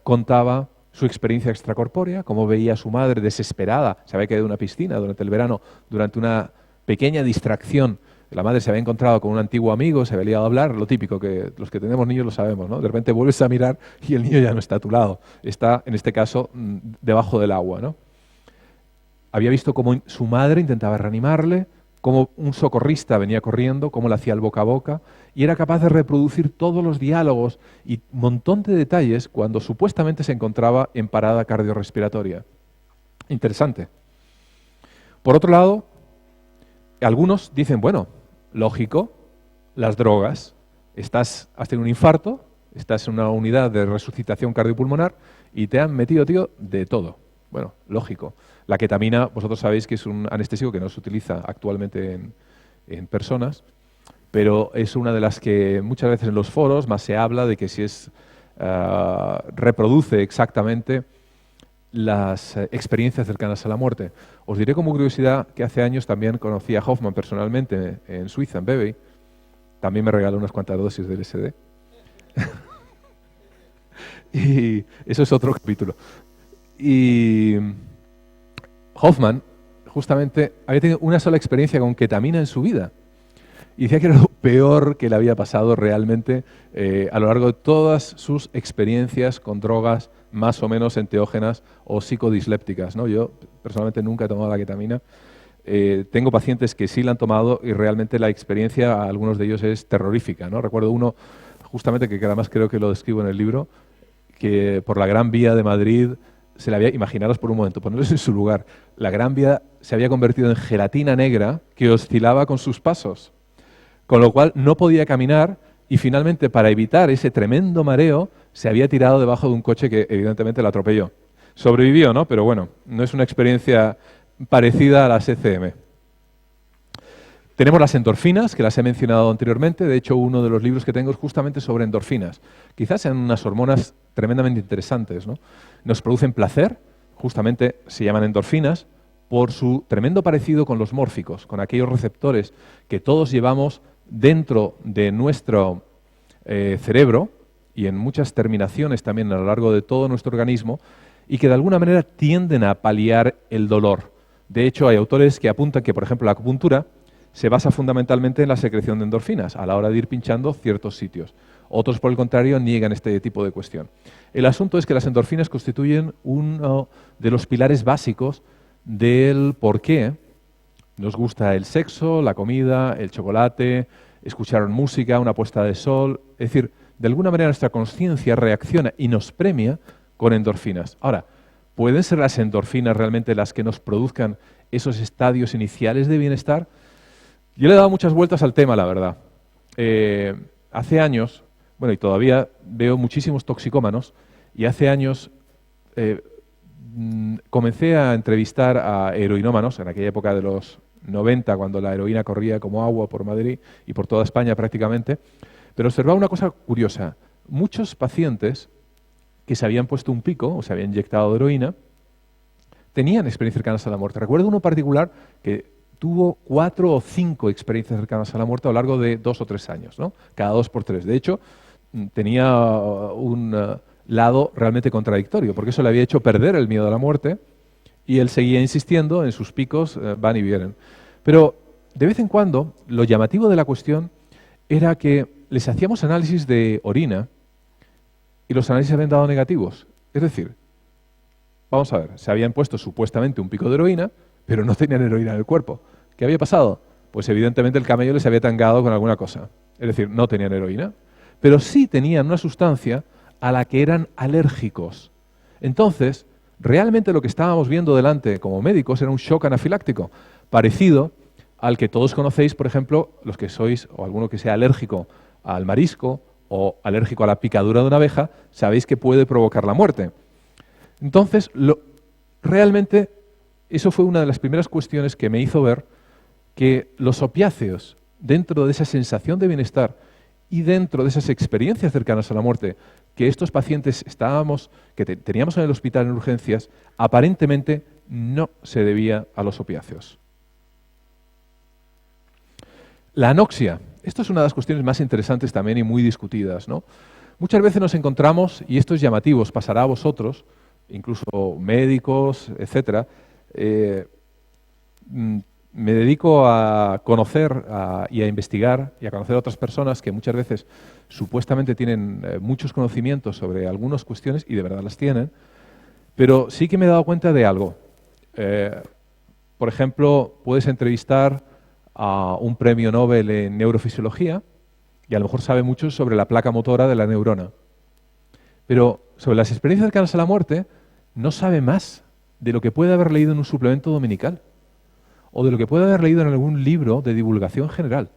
Speaker 3: contaba su experiencia extracorpórea, cómo veía a su madre desesperada, se había caído en una piscina durante el verano, durante una pequeña distracción. La madre se había encontrado con un antiguo amigo, se había liado a hablar, lo típico, que los que tenemos niños lo sabemos, ¿no? De repente vuelves a mirar y el niño ya no está a tu lado, está, en este caso, debajo del agua, ¿no? Había visto cómo su madre intentaba reanimarle, cómo un socorrista venía corriendo, cómo le hacía el boca a boca, y era capaz de reproducir todos los diálogos y un montón de detalles cuando supuestamente se encontraba en parada cardiorrespiratoria. Interesante. Por otro lado, algunos dicen, bueno, lógico, las drogas, has tenido un infarto, estás en una unidad de resucitación cardiopulmonar y te han metido, tío, de todo. Bueno, lógico. La ketamina, vosotros sabéis que es un anestésico que no se utiliza actualmente en personas, pero es una de las que muchas veces en los foros más se habla de que si reproduce exactamente las experiencias cercanas a la muerte. Os diré como curiosidad que hace años también conocí a Hoffman personalmente en Suiza, en Vevey. También me regaló unas cuantas dosis de LSD. Y eso es otro capítulo. Y Hoffman justamente había tenido una sola experiencia con ketamina en su vida. Y decía que era lo peor que le había pasado realmente a lo largo de todas sus experiencias con drogas más o menos enteógenas o psicodislépticas, ¿no? Yo personalmente nunca he tomado la ketamina. Tengo pacientes que sí la han tomado y realmente la experiencia a algunos de ellos es terrorífica, ¿no? Recuerdo uno justamente que además creo que lo describo en el libro, que por la Gran Vía de Madrid se le había, imaginaros por un momento, poneros en su lugar, la Gran Vía se había convertido en gelatina negra que oscilaba con sus pasos, con lo cual no podía caminar y finalmente para evitar ese tremendo mareo se había tirado debajo de un coche que evidentemente la atropelló. Sobrevivió, ¿no? Pero bueno, no es una experiencia parecida a las ECM. Tenemos las endorfinas, que las he mencionado anteriormente. De hecho, uno de los libros que tengo es justamente sobre endorfinas. Quizás sean unas hormonas tremendamente interesantes, ¿no? Nos producen placer, justamente se llaman endorfinas, por su tremendo parecido con los mórficos, con aquellos receptores que todos llevamos dentro de nuestro cerebro y en muchas terminaciones también a lo largo de todo nuestro organismo, y que de alguna manera tienden a paliar el dolor. De hecho, hay autores que apuntan que, por ejemplo, la acupuntura se basa fundamentalmente en la secreción de endorfinas a la hora de ir pinchando ciertos sitios. Otros, por el contrario, niegan este tipo de cuestión. El asunto es que las endorfinas constituyen uno de los pilares básicos del por qué nos gusta el sexo, la comida, el chocolate, escuchar música, una puesta de sol. Es decir, de alguna manera nuestra conciencia reacciona y nos premia con endorfinas. Ahora, ¿pueden ser las endorfinas realmente las que nos produzcan esos estadios iniciales de bienestar? Yo le he dado muchas vueltas al tema, la verdad. Hace años, bueno, y todavía veo muchísimos toxicómanos, y hace años comencé a entrevistar a heroinómanos, en aquella época de los 90, cuando la heroína corría como agua por Madrid y por toda España prácticamente, pero observaba una cosa curiosa. Muchos pacientes que se habían puesto un pico o se habían inyectado heroína tenían experiencias cercanas a la muerte. Recuerdo uno particular que tuvo 4 o 5 experiencias cercanas a la muerte a lo largo de 2 o 3 años, ¿no? Cada 2 por 3. De hecho, tenía un lado realmente contradictorio, porque eso le había hecho perder el miedo a la muerte y él seguía insistiendo en sus picos, van y vienen. Pero de vez en cuando, lo llamativo de la cuestión era que les hacíamos análisis de orina y los análisis habían dado negativos. Es decir, vamos a ver, se habían puesto supuestamente un pico de heroína, pero no tenían heroína en el cuerpo. ¿Qué había pasado? Pues evidentemente el camello les había tangado con alguna cosa. Es decir, no tenían heroína, pero sí tenían una sustancia a la que eran alérgicos. Entonces, realmente lo que estábamos viendo delante como médicos era un shock anafiláctico, parecido al que todos conocéis, por ejemplo, los que sois, o alguno que sea alérgico al marisco o alérgico a la picadura de una abeja, sabéis que puede provocar la muerte. Entonces, realmente eso fue una de las primeras cuestiones que me hizo ver que los opiáceos, dentro de esa sensación de bienestar y dentro de esas experiencias cercanas a la muerte que estos pacientes teníamos en el hospital en urgencias, aparentemente no se debía a los opiáceos. La anoxia. Esto es una de las cuestiones más interesantes también y muy discutidas, ¿no? Muchas veces nos encontramos, y esto es llamativo, os pasará a vosotros, incluso médicos, etcétera. Me dedico a conocer y a investigar y a conocer a otras personas que muchas veces supuestamente tienen muchos conocimientos sobre algunas cuestiones y de verdad las tienen, pero sí que me he dado cuenta de algo. Por ejemplo, puedes entrevistar a un premio Nobel en neurofisiología y a lo mejor sabe mucho sobre la placa motora de la neurona, pero sobre las experiencias cercanas a la muerte no sabe más de lo que puede haber leído en un suplemento dominical o de lo que puede haber leído en algún libro de divulgación general.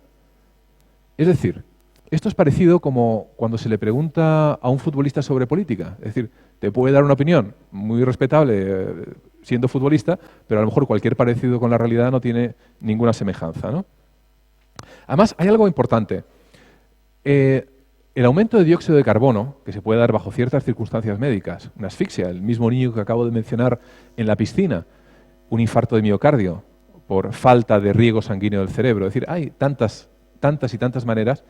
Speaker 3: Es decir, esto es parecido como cuando se le pregunta a un futbolista sobre política. Es decir, te puede dar una opinión muy respetable siendo futbolista, pero a lo mejor cualquier parecido con la realidad no tiene ninguna semejanza, ¿no? Además, hay algo importante. El aumento de dióxido de carbono, que se puede dar bajo ciertas circunstancias médicas, una asfixia, el mismo niño que acabo de mencionar en la piscina, un infarto de miocardio por falta de riego sanguíneo del cerebro. Es decir, hay tantas y tantas maneras.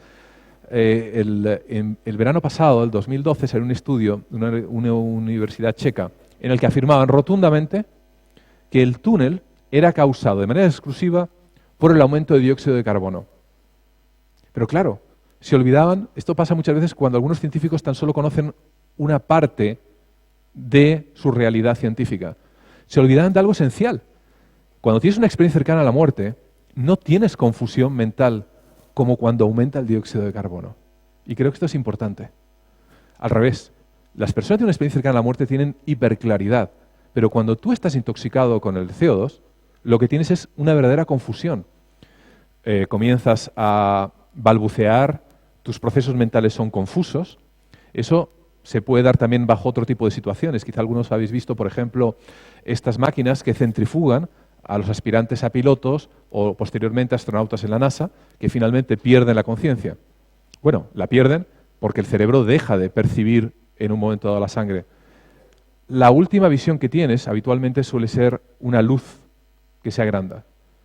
Speaker 3: El verano pasado, el 2012, salió un estudio de una universidad checa en el que afirmaban rotundamente que el túnel era causado de manera exclusiva por el aumento de dióxido de carbono. Pero claro, se olvidaban, esto pasa muchas veces cuando algunos científicos tan solo conocen una parte de su realidad científica. Se olvidaban de algo esencial. Cuando tienes una experiencia cercana a la muerte, no tienes confusión mental como cuando aumenta el dióxido de carbono. Y creo que esto es importante. Al revés, las personas que tienen una experiencia cercana a la muerte tienen hiperclaridad, pero cuando tú estás intoxicado con el CO2, lo que tienes es una verdadera confusión. Comienzas a balbucear, tus procesos mentales son confusos. Eso se puede dar también bajo otro tipo de situaciones. Quizá algunos habéis visto, por ejemplo, estas máquinas que centrifugan a los aspirantes a pilotos o posteriormente astronautas en la NASA, que finalmente pierden la conciencia. Bueno, la pierden porque el cerebro deja de percibir en un momento dado la sangre. la última visión que tienes habitualmente suele ser una luz que se agranda,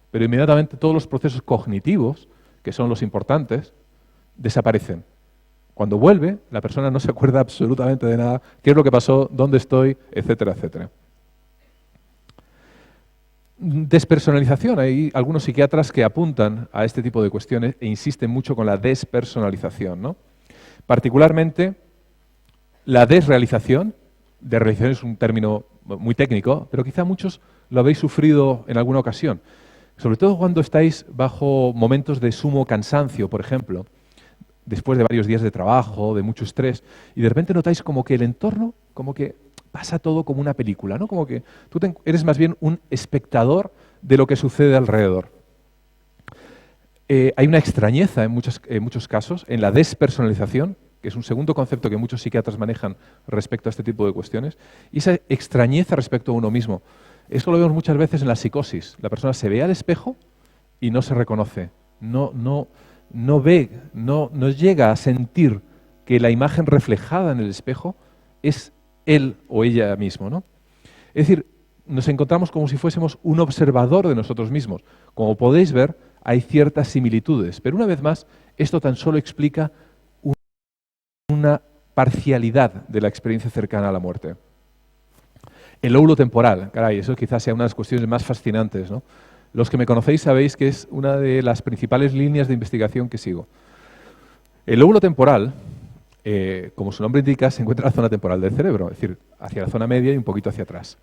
Speaker 3: pero inmediatamente todos los procesos cognitivos, que son los importantes, desaparecen. Cuando vuelve, la persona no se acuerda absolutamente de nada, qué es lo que pasó, dónde estoy, etcétera, etcétera. Despersonalización. Hay algunos psiquiatras que apuntan a este tipo de cuestiones e insisten mucho con la despersonalización, ¿no? Particularmente la desrealización. Desrealización es un término muy técnico, pero quizá muchos lo habéis sufrido en alguna ocasión. Sobre todo cuando estáis bajo momentos de sumo cansancio, por ejemplo, después de varios días de trabajo, de mucho estrés, y de repente notáis como que el entorno, como que pasa todo como una película, ¿no? Como que tú eres más bien un espectador de lo que sucede alrededor. Hay una extrañeza en muchos casos en la despersonalización, que es un segundo concepto que muchos psiquiatras manejan respecto a este tipo de cuestiones, y esa extrañeza respecto a uno mismo. Esto lo vemos muchas veces en la psicosis. La persona se ve al espejo y no se reconoce, no ve, no llega a sentir que la imagen reflejada en el espejo es él o ella mismo, ¿no? Es decir, nos encontramos como si fuésemos un observador de nosotros mismos. Como podéis ver, hay ciertas similitudes, pero una vez más, esto tan solo explica una parcialidad de la experiencia cercana a la muerte. El lóbulo temporal, caray, eso quizás sea una de las cuestiones más fascinantes, ¿no? Los que me conocéis sabéis que es una de las principales líneas de investigación que sigo. El lóbulo temporal, como su nombre indica, se encuentra en la zona temporal del cerebro, es decir, hacia la zona media y un poquito hacia atrás.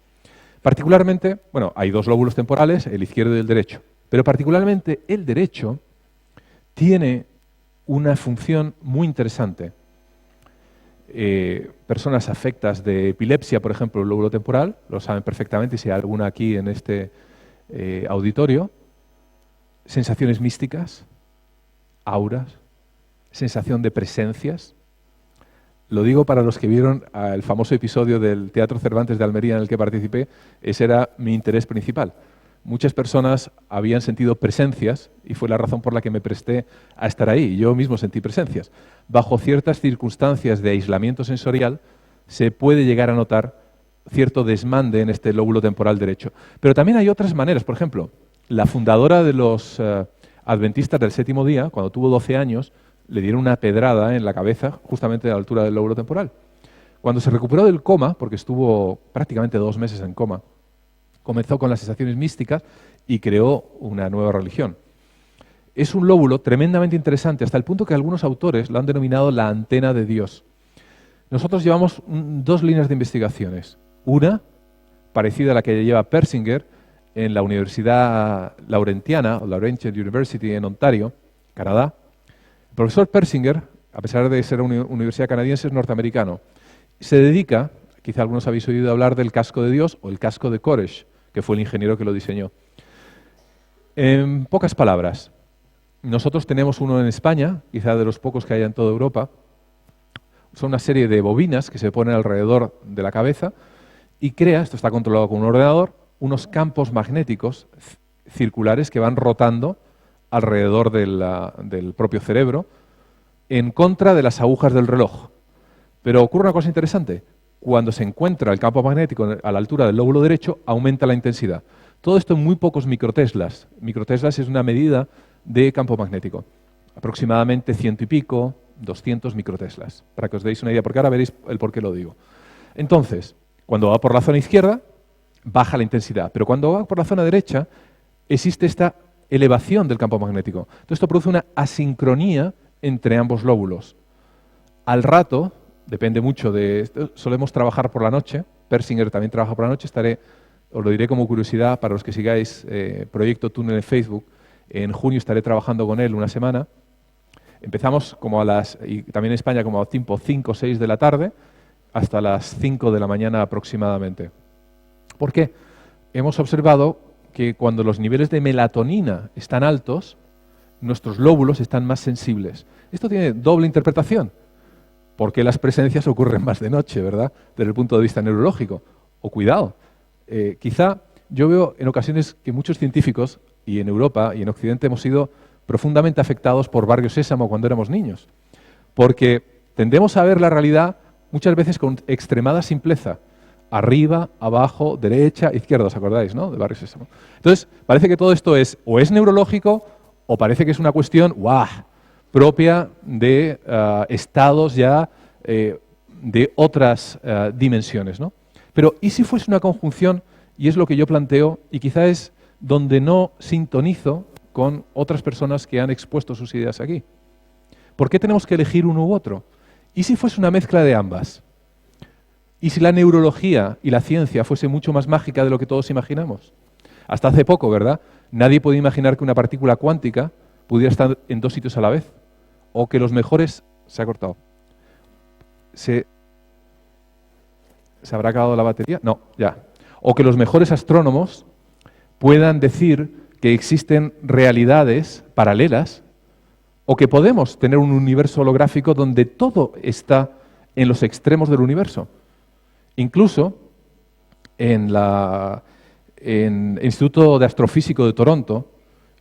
Speaker 3: Particularmente, bueno, hay dos lóbulos temporales, el izquierdo y el derecho, pero particularmente el derecho tiene una función muy interesante. Personas afectas de epilepsia, por ejemplo, el lóbulo temporal, lo saben perfectamente, y si hay alguna aquí en este auditorio, sensaciones místicas, auras, sensación de presencias. Lo digo para los que vieron el famoso episodio del Teatro Cervantes de Almería en el que participé, ese era mi interés principal. Muchas personas habían sentido presencias y fue la razón por la que me presté a estar ahí. Yo mismo sentí presencias. Bajo ciertas circunstancias de aislamiento sensorial se puede llegar a notar cierto desmande en este lóbulo temporal derecho. Pero también hay otras maneras. Por ejemplo, la fundadora de los adventistas del séptimo día, cuando tuvo 12 años, le dieron una pedrada en la cabeza justamente a la altura del lóbulo temporal. Cuando se recuperó del coma, porque estuvo prácticamente 2 meses en coma, comenzó con las sensaciones místicas y creó una nueva religión. Es un lóbulo tremendamente interesante, hasta el punto que algunos autores lo han denominado la antena de Dios. Nosotros llevamos 2 líneas de investigaciones. Una, parecida a la que lleva Persinger en la Universidad Laurentiana, o Laurentian University en Ontario, Canadá. El profesor Persinger, a pesar de ser una universidad canadiense, es norteamericano. Se dedica, quizá algunos habéis oído hablar del casco de Dios o el casco de Koresh, que fue el ingeniero que lo diseñó. En pocas palabras, nosotros tenemos uno en España, quizá de los pocos que hay en toda Europa. Son una serie de bobinas que se ponen alrededor de la cabeza y crea, esto está controlado con un ordenador, unos campos magnéticos circulares que van rotando alrededor del propio cerebro en contra de las agujas del reloj. Pero ocurre una cosa interesante. Cuando se encuentra el campo magnético a la altura del lóbulo derecho, aumenta la intensidad. Todo esto en muy pocos microteslas. Microteslas es una medida de campo magnético. Aproximadamente 100 y pico, 200 microteslas, para que os deis una idea, porque ahora veréis el por qué lo digo. Entonces, cuando va por la zona izquierda, baja la intensidad, pero cuando va por la zona derecha, existe esta elevación del campo magnético. Entonces, esto produce una asincronía entre ambos lóbulos. Al rato, depende mucho de esto, solemos trabajar por la noche, Persinger también trabaja por la noche, os lo diré como curiosidad para los que sigáis Proyecto Túnel en Facebook, en junio estaré trabajando con él una semana. Empezamos como y también en España como a tipo 5 o 6 de la tarde, hasta las 5 de la mañana aproximadamente. ¿Por qué? Hemos observado que cuando los niveles de melatonina están altos, nuestros lóbulos están más sensibles. Esto tiene doble interpretación, porque las presencias ocurren más de noche, ¿verdad? Desde el punto de vista neurológico. O cuidado, quizá yo veo en ocasiones que muchos científicos, y en Europa y en Occidente, hemos sido profundamente afectados por Barrio Sésamo cuando éramos niños, porque tendemos a ver la realidad muchas veces con extremada simpleza. arriba, abajo, derecha, izquierda, ¿os acordáis, no? De Barrio Sésamo. Entonces, parece que todo esto o es neurológico o parece que es una cuestión, ¡guau!, propia de estados ya de otras dimensiones, ¿no? Pero, ¿y si fuese una conjunción? Y es lo que yo planteo, y quizá es donde no sintonizo con otras personas que han expuesto sus ideas aquí. ¿Por qué tenemos que elegir uno u otro? ¿Y si fuese una mezcla de ambas? ¿Y si la neurología y la ciencia fuese mucho más mágica de lo que todos imaginamos? Hasta hace poco, ¿verdad? Nadie podía imaginar que una partícula cuántica pudiera estar en dos sitios a la vez. O que los mejores... Se ha cortado. ¿Se habrá acabado la batería? No, ya. O que los mejores astrónomos puedan decir que existen realidades paralelas o que podemos tener un universo holográfico donde todo está en los extremos del universo. Incluso en el Instituto de Astrofísico de Toronto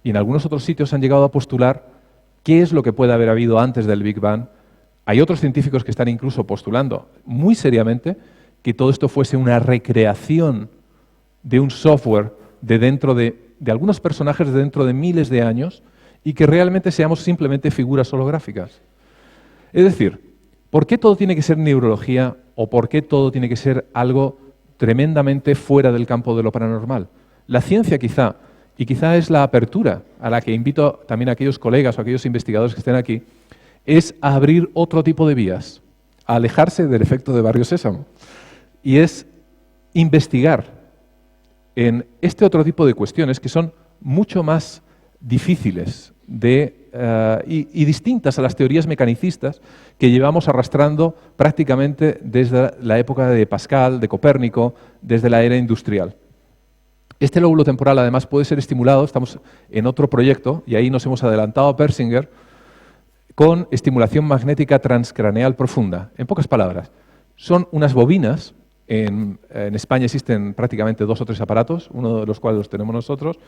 Speaker 3: y en algunos otros sitios han llegado a postular qué es lo que puede haber habido antes del Big Bang. Hay otros científicos que están incluso postulando muy seriamente que todo esto fuese una recreación de un software de dentro de algunos personajes de dentro de miles de años y que realmente seamos simplemente figuras holográficas. Es decir, ¿por qué todo tiene que ser neurología o por qué todo tiene que ser algo tremendamente fuera del campo de lo paranormal? La ciencia quizá, y quizá es la apertura a la que invito también a aquellos colegas o a aquellos investigadores que estén aquí, es a abrir otro tipo de vías, a alejarse del efecto de Barrio Sésamo, y es investigar en este otro tipo de cuestiones que son mucho más difíciles y distintas a las teorías mecanicistas que llevamos arrastrando prácticamente desde la época de Pascal, de Copérnico, desde la era industrial. Este lóbulo temporal además puede ser estimulado, estamos en otro proyecto y ahí nos hemos adelantado a Persinger, con estimulación magnética transcraneal profunda. En pocas palabras, son unas bobinas. En España existen prácticamente 2 o 3 aparatos, uno de los cuales los tenemos nosotros,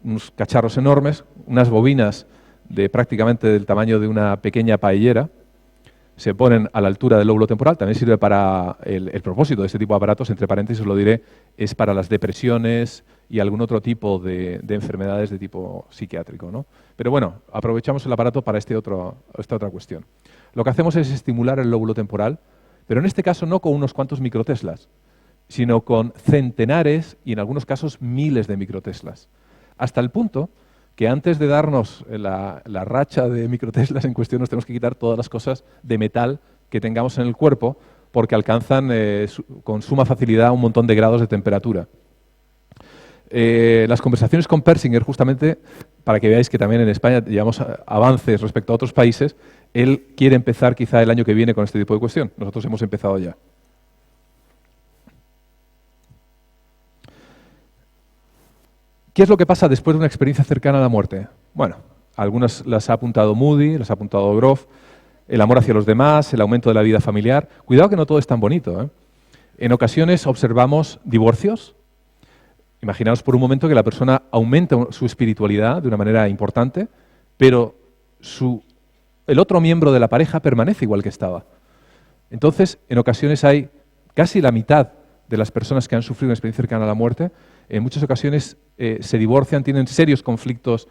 Speaker 3: unos cacharros enormes, unas bobinas de prácticamente del tamaño de una pequeña paellera, se ponen a la altura del lóbulo temporal, también sirve para el propósito de este tipo de aparatos, entre paréntesis os lo diré, es para las depresiones y algún otro tipo de enfermedades de tipo psiquiátrico, ¿no? Pero bueno, aprovechamos el aparato para esta otra cuestión. Lo que hacemos es estimular el lóbulo temporal, pero en este caso no con unos cuantos microteslas, sino con centenares y en algunos casos miles de microteslas. Hasta el punto que antes de darnos la racha de microteslas en cuestión nos tenemos que quitar todas las cosas de metal que tengamos en el cuerpo porque alcanzan con suma facilidad un montón de grados de temperatura. Las conversaciones con Persinger, justamente, para que veáis que también en España llevamos avances respecto a otros países, él quiere empezar quizá el año que viene con este tipo de cuestión. Nosotros hemos empezado ya. ¿Qué es lo que pasa después de una experiencia cercana a la muerte? Bueno, algunas las ha apuntado Moody, las ha apuntado Grof, el amor hacia los demás, el aumento de la vida familiar. Cuidado que no todo es tan bonito, ¿eh? En ocasiones observamos divorcios. Imaginaos por un momento que la persona aumenta su espiritualidad de una manera importante, pero el otro miembro de la pareja permanece igual que estaba. Entonces, en ocasiones hay casi la mitad de las personas que han sufrido una experiencia cercana a la muerte, en muchas ocasiones se divorcian, tienen serios conflictos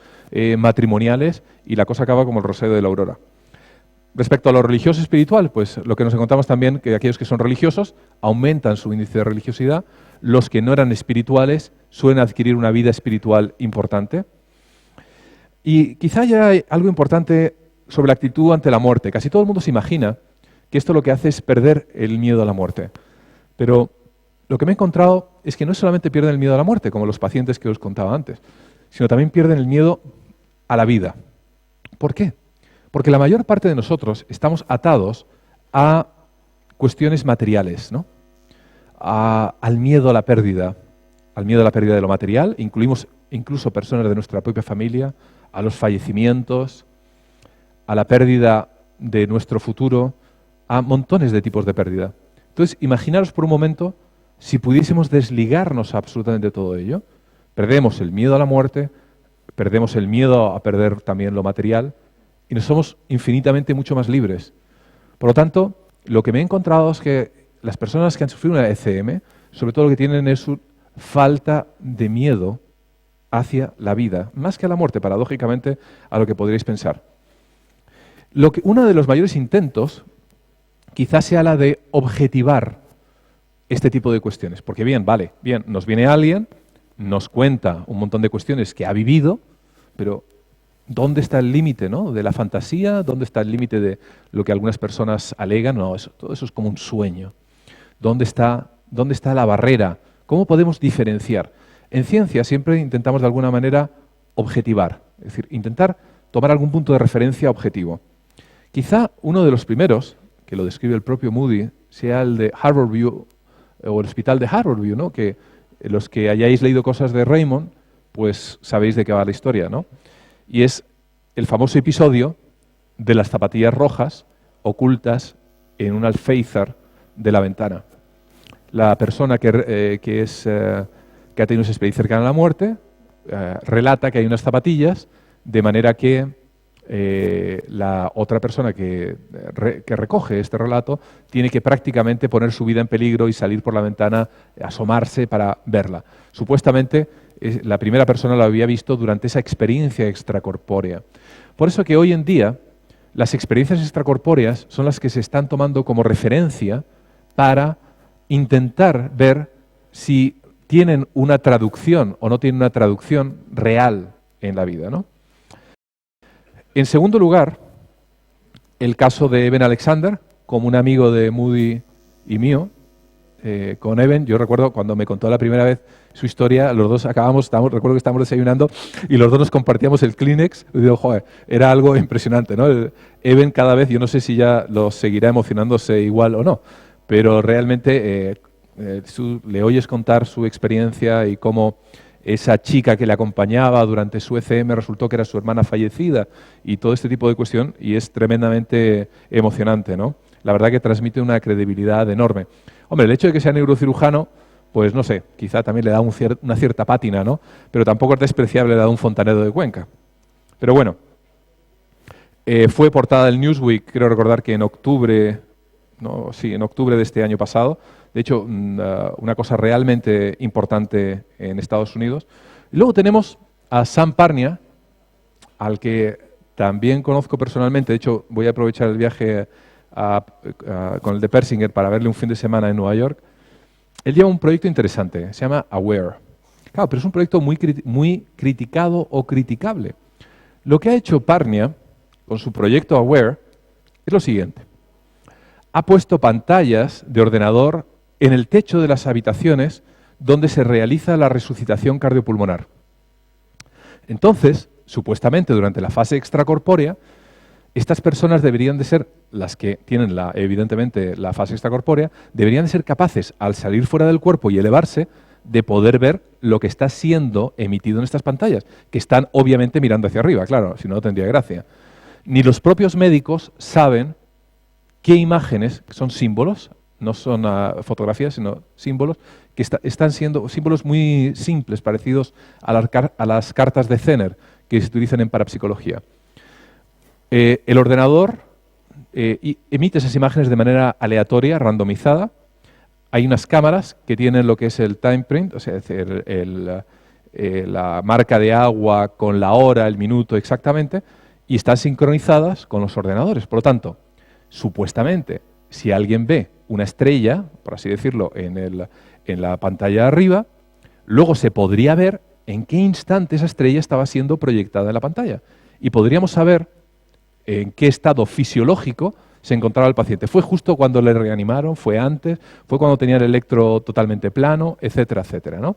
Speaker 3: matrimoniales y la cosa acaba como el rosario de la aurora. Respecto a lo religioso espiritual, pues lo que nos encontramos también que aquellos que son religiosos aumentan su índice de religiosidad, los que no eran espirituales suelen adquirir una vida espiritual importante. Y quizá ya hay algo importante sobre la actitud ante la muerte. Casi todo el mundo se imagina que esto lo que hace es perder el miedo a la muerte. Pero lo que me he encontrado es que no solamente pierden el miedo a la muerte, como los pacientes que os contaba antes, sino también pierden el miedo a la vida. ¿Por qué? Porque la mayor parte de nosotros estamos atados a cuestiones materiales, ¿no? Al miedo a la pérdida de lo material, incluimos incluso personas de nuestra propia familia, a los fallecimientos, a la pérdida de nuestro futuro, a montones de tipos de pérdida. Entonces, imaginaros por un momento si pudiésemos desligarnos absolutamente de todo ello. Perdemos el miedo a la muerte, perdemos el miedo a perder también lo material y nos somos infinitamente mucho más libres. Por lo tanto, lo que me he encontrado es que las personas que han sufrido una ECM sobre todo lo que tienen es su falta de miedo hacia la vida, más que a la muerte, paradójicamente, a lo que podríais pensar. Uno de los mayores intentos quizás sea la de objetivar este tipo de cuestiones, porque bien, nos viene alguien, nos cuenta un montón de cuestiones que ha vivido, pero ¿dónde está el límite, ¿no?, de la fantasía? ¿Dónde está el límite de lo que algunas personas alegan? No, todo eso es como un sueño. ¿Dónde está la barrera? ¿Cómo podemos diferenciar? En ciencia siempre intentamos de alguna manera objetivar, es decir, intentar tomar algún punto de referencia objetivo. Quizá uno de los primeros, que lo describe el propio Moody, sea el de Harborview, o el hospital de Harborview, ¿no?, que los que hayáis leído cosas de Raymond, pues sabéis de qué va la historia, ¿no? Y es el famoso episodio de las zapatillas rojas ocultas en un alféizar de la ventana. La persona que ha tenido esa experiencia cercana a la muerte relata que hay unas zapatillas, de manera que la otra persona que recoge este relato tiene que prácticamente poner su vida en peligro y salir por la ventana, asomarse para verla. Supuestamente la primera persona lo había visto durante esa experiencia extracorpórea. Por eso que hoy en día las experiencias extracorpóreas son las que se están tomando como referencia para intentar ver si tienen una traducción o no tienen una traducción real en la vida, ¿no? En segundo lugar, el caso de Eben Alexander, como un amigo de Moody y mío. Con Eben, yo recuerdo cuando me contó la primera vez su historia, los dos recuerdo que estábamos desayunando y los dos nos compartíamos el Kleenex. Y digo, joder, era algo impresionante, ¿no? Eben cada vez, yo no sé si ya lo seguirá emocionándose igual o no, pero realmente le oyes contar su experiencia y cómo esa chica que le acompañaba durante su ECM resultó que era su hermana fallecida y todo este tipo de cuestión, y es tremendamente emocionante, ¿no? La verdad que transmite una credibilidad enorme. Hombre, el hecho de que sea neurocirujano, pues no sé, quizá también le da una cierta pátina, ¿no? Pero tampoco es despreciable la de un fontanero de Cuenca. Pero bueno, fue portada del Newsweek, creo recordar que en octubre, no, sí, en octubre de este año pasado. De hecho, una cosa realmente importante en Estados Unidos. Y luego tenemos a Sam Parnia, al que también conozco personalmente. De hecho, voy a aprovechar el viaje con el de Persinger para verle un fin de semana en Nueva York. Él lleva un proyecto interesante, se llama Aware. Claro, pero es un proyecto muy criticado o criticable. Lo que ha hecho Parnia con su proyecto Aware es lo siguiente. Ha puesto pantallas de ordenador en el techo de las habitaciones donde se realiza la resucitación cardiopulmonar. Entonces, supuestamente durante la fase extracorpórea, estas personas deberían de ser, las que tienen evidentemente la fase extracorpórea, deberían de ser capaces, al salir fuera del cuerpo y elevarse, de poder ver lo que está siendo emitido en estas pantallas, que están obviamente mirando hacia arriba, claro, si no, no tendría gracia. Ni los propios médicos saben qué imágenes, que son símbolos, no son fotografías, sino símbolos, que están siendo símbolos muy simples, parecidos a las cartas de Zener, que se utilizan en parapsicología. El ordenador emite esas imágenes de manera aleatoria, randomizada. Hay unas cámaras que tienen lo que es el time print, o sea, es decir, la marca de agua con la hora, el minuto exactamente, y están sincronizadas con los ordenadores. Por lo tanto, supuestamente, si alguien ve una estrella, por así decirlo, en la pantalla de arriba, luego se podría ver en qué instante esa estrella estaba siendo proyectada en la pantalla. Y podríamos saber en qué estado fisiológico se encontraba el paciente. ¿Fue justo cuando le reanimaron? ¿Fue antes? ¿Fue cuando tenía el electro totalmente plano? Etcétera, etcétera, ¿no?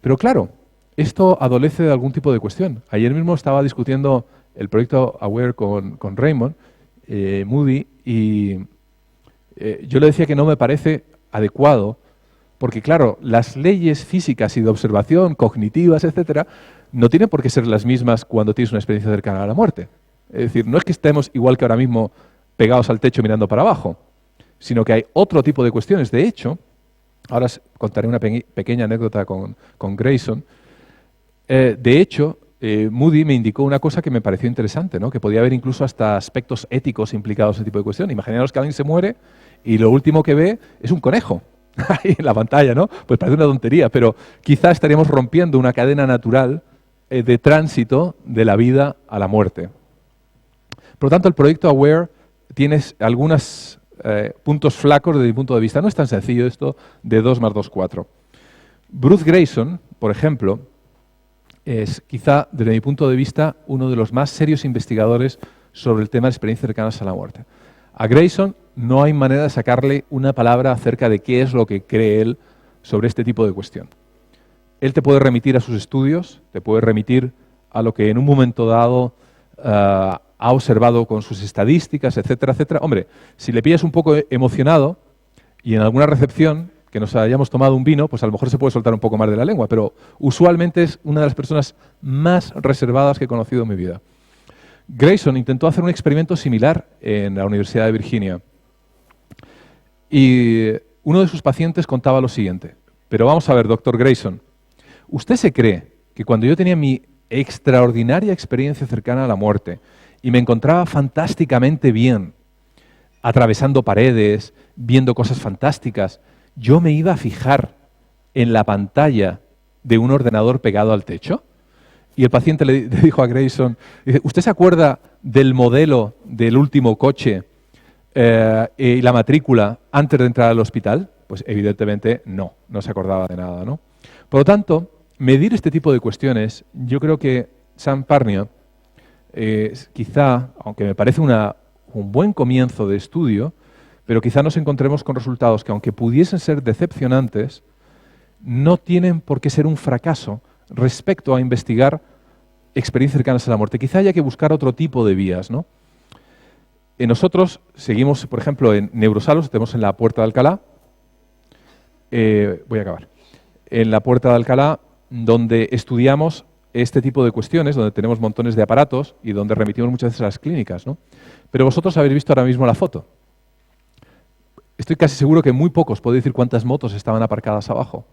Speaker 3: Pero claro, esto adolece de algún tipo de cuestión. Ayer mismo estaba discutiendo el proyecto Aware con Raymond, Moody, y yo le decía que no me parece adecuado, porque claro, las leyes físicas y de observación, cognitivas, etcétera, no tienen por qué ser las mismas cuando tienes una experiencia cercana a la muerte. Es decir, no es que estemos igual que ahora mismo pegados al techo mirando para abajo, sino que hay otro tipo de cuestiones. De hecho, ahora os contaré una pequeña anécdota con Grayson. De hecho, Moody me indicó una cosa que me pareció interesante, ¿no? Que podía haber incluso hasta aspectos éticos implicados en ese tipo de cuestión. Imaginaos que alguien se muere y lo último que ve es un conejo. ahí en la pantalla, ¿no? Pues parece una tontería, pero quizá estaríamos rompiendo una cadena natural de tránsito de la vida a la muerte. Por lo tanto, el proyecto AWARE tiene algunos puntos flacos desde mi punto de vista. No es tan sencillo esto de 2 más 2, 4. Bruce Greyson, por ejemplo, es quizá, desde mi punto de vista, uno de los más serios investigadores sobre el tema de experiencias cercanas a la muerte. A Greyson no hay manera de sacarle una palabra acerca de qué es lo que cree él sobre este tipo de cuestión. Él te puede remitir a sus estudios, te puede remitir a lo que en un momento dado ha observado con sus estadísticas, etcétera, etcétera. Hombre, si le pillas un poco emocionado y en alguna recepción que nos hayamos tomado un vino, pues a lo mejor se puede soltar un poco más de la lengua, pero usualmente es una de las personas más reservadas que he conocido en mi vida. Greyson intentó hacer un experimento similar en la Universidad de Virginia y uno de sus pacientes contaba lo siguiente: pero vamos a ver, doctor Greyson, ¿usted se cree que cuando yo tenía mi extraordinaria experiencia cercana a la muerte y me encontraba fantásticamente bien, atravesando paredes, viendo cosas fantásticas, yo me iba a fijar en la pantalla de un ordenador pegado al techo? Y el paciente le dijo a Greyson, ¿usted se acuerda del modelo del último coche y la matrícula antes de entrar al hospital? Pues evidentemente no se acordaba de nada, ¿no? Por lo tanto, medir este tipo de cuestiones, yo creo que Sam Parnia, quizá, aunque me parece un buen comienzo de estudio, pero quizá nos encontremos con resultados que, aunque pudiesen ser decepcionantes, no tienen por qué ser un fracaso respecto a investigar experiencias cercanas a la muerte. Quizá haya que buscar otro tipo de vías, ¿no? Nosotros seguimos, por ejemplo, en Neurosalos, tenemos en la Puerta de Alcalá, voy a acabar, en la Puerta de Alcalá, donde estudiamos este tipo de cuestiones, donde tenemos montones de aparatos y donde remitimos muchas veces a las clínicas, ¿no? Pero vosotros habéis visto ahora mismo la foto. Estoy casi seguro que muy pocos podéis decir cuántas motos estaban aparcadas abajo.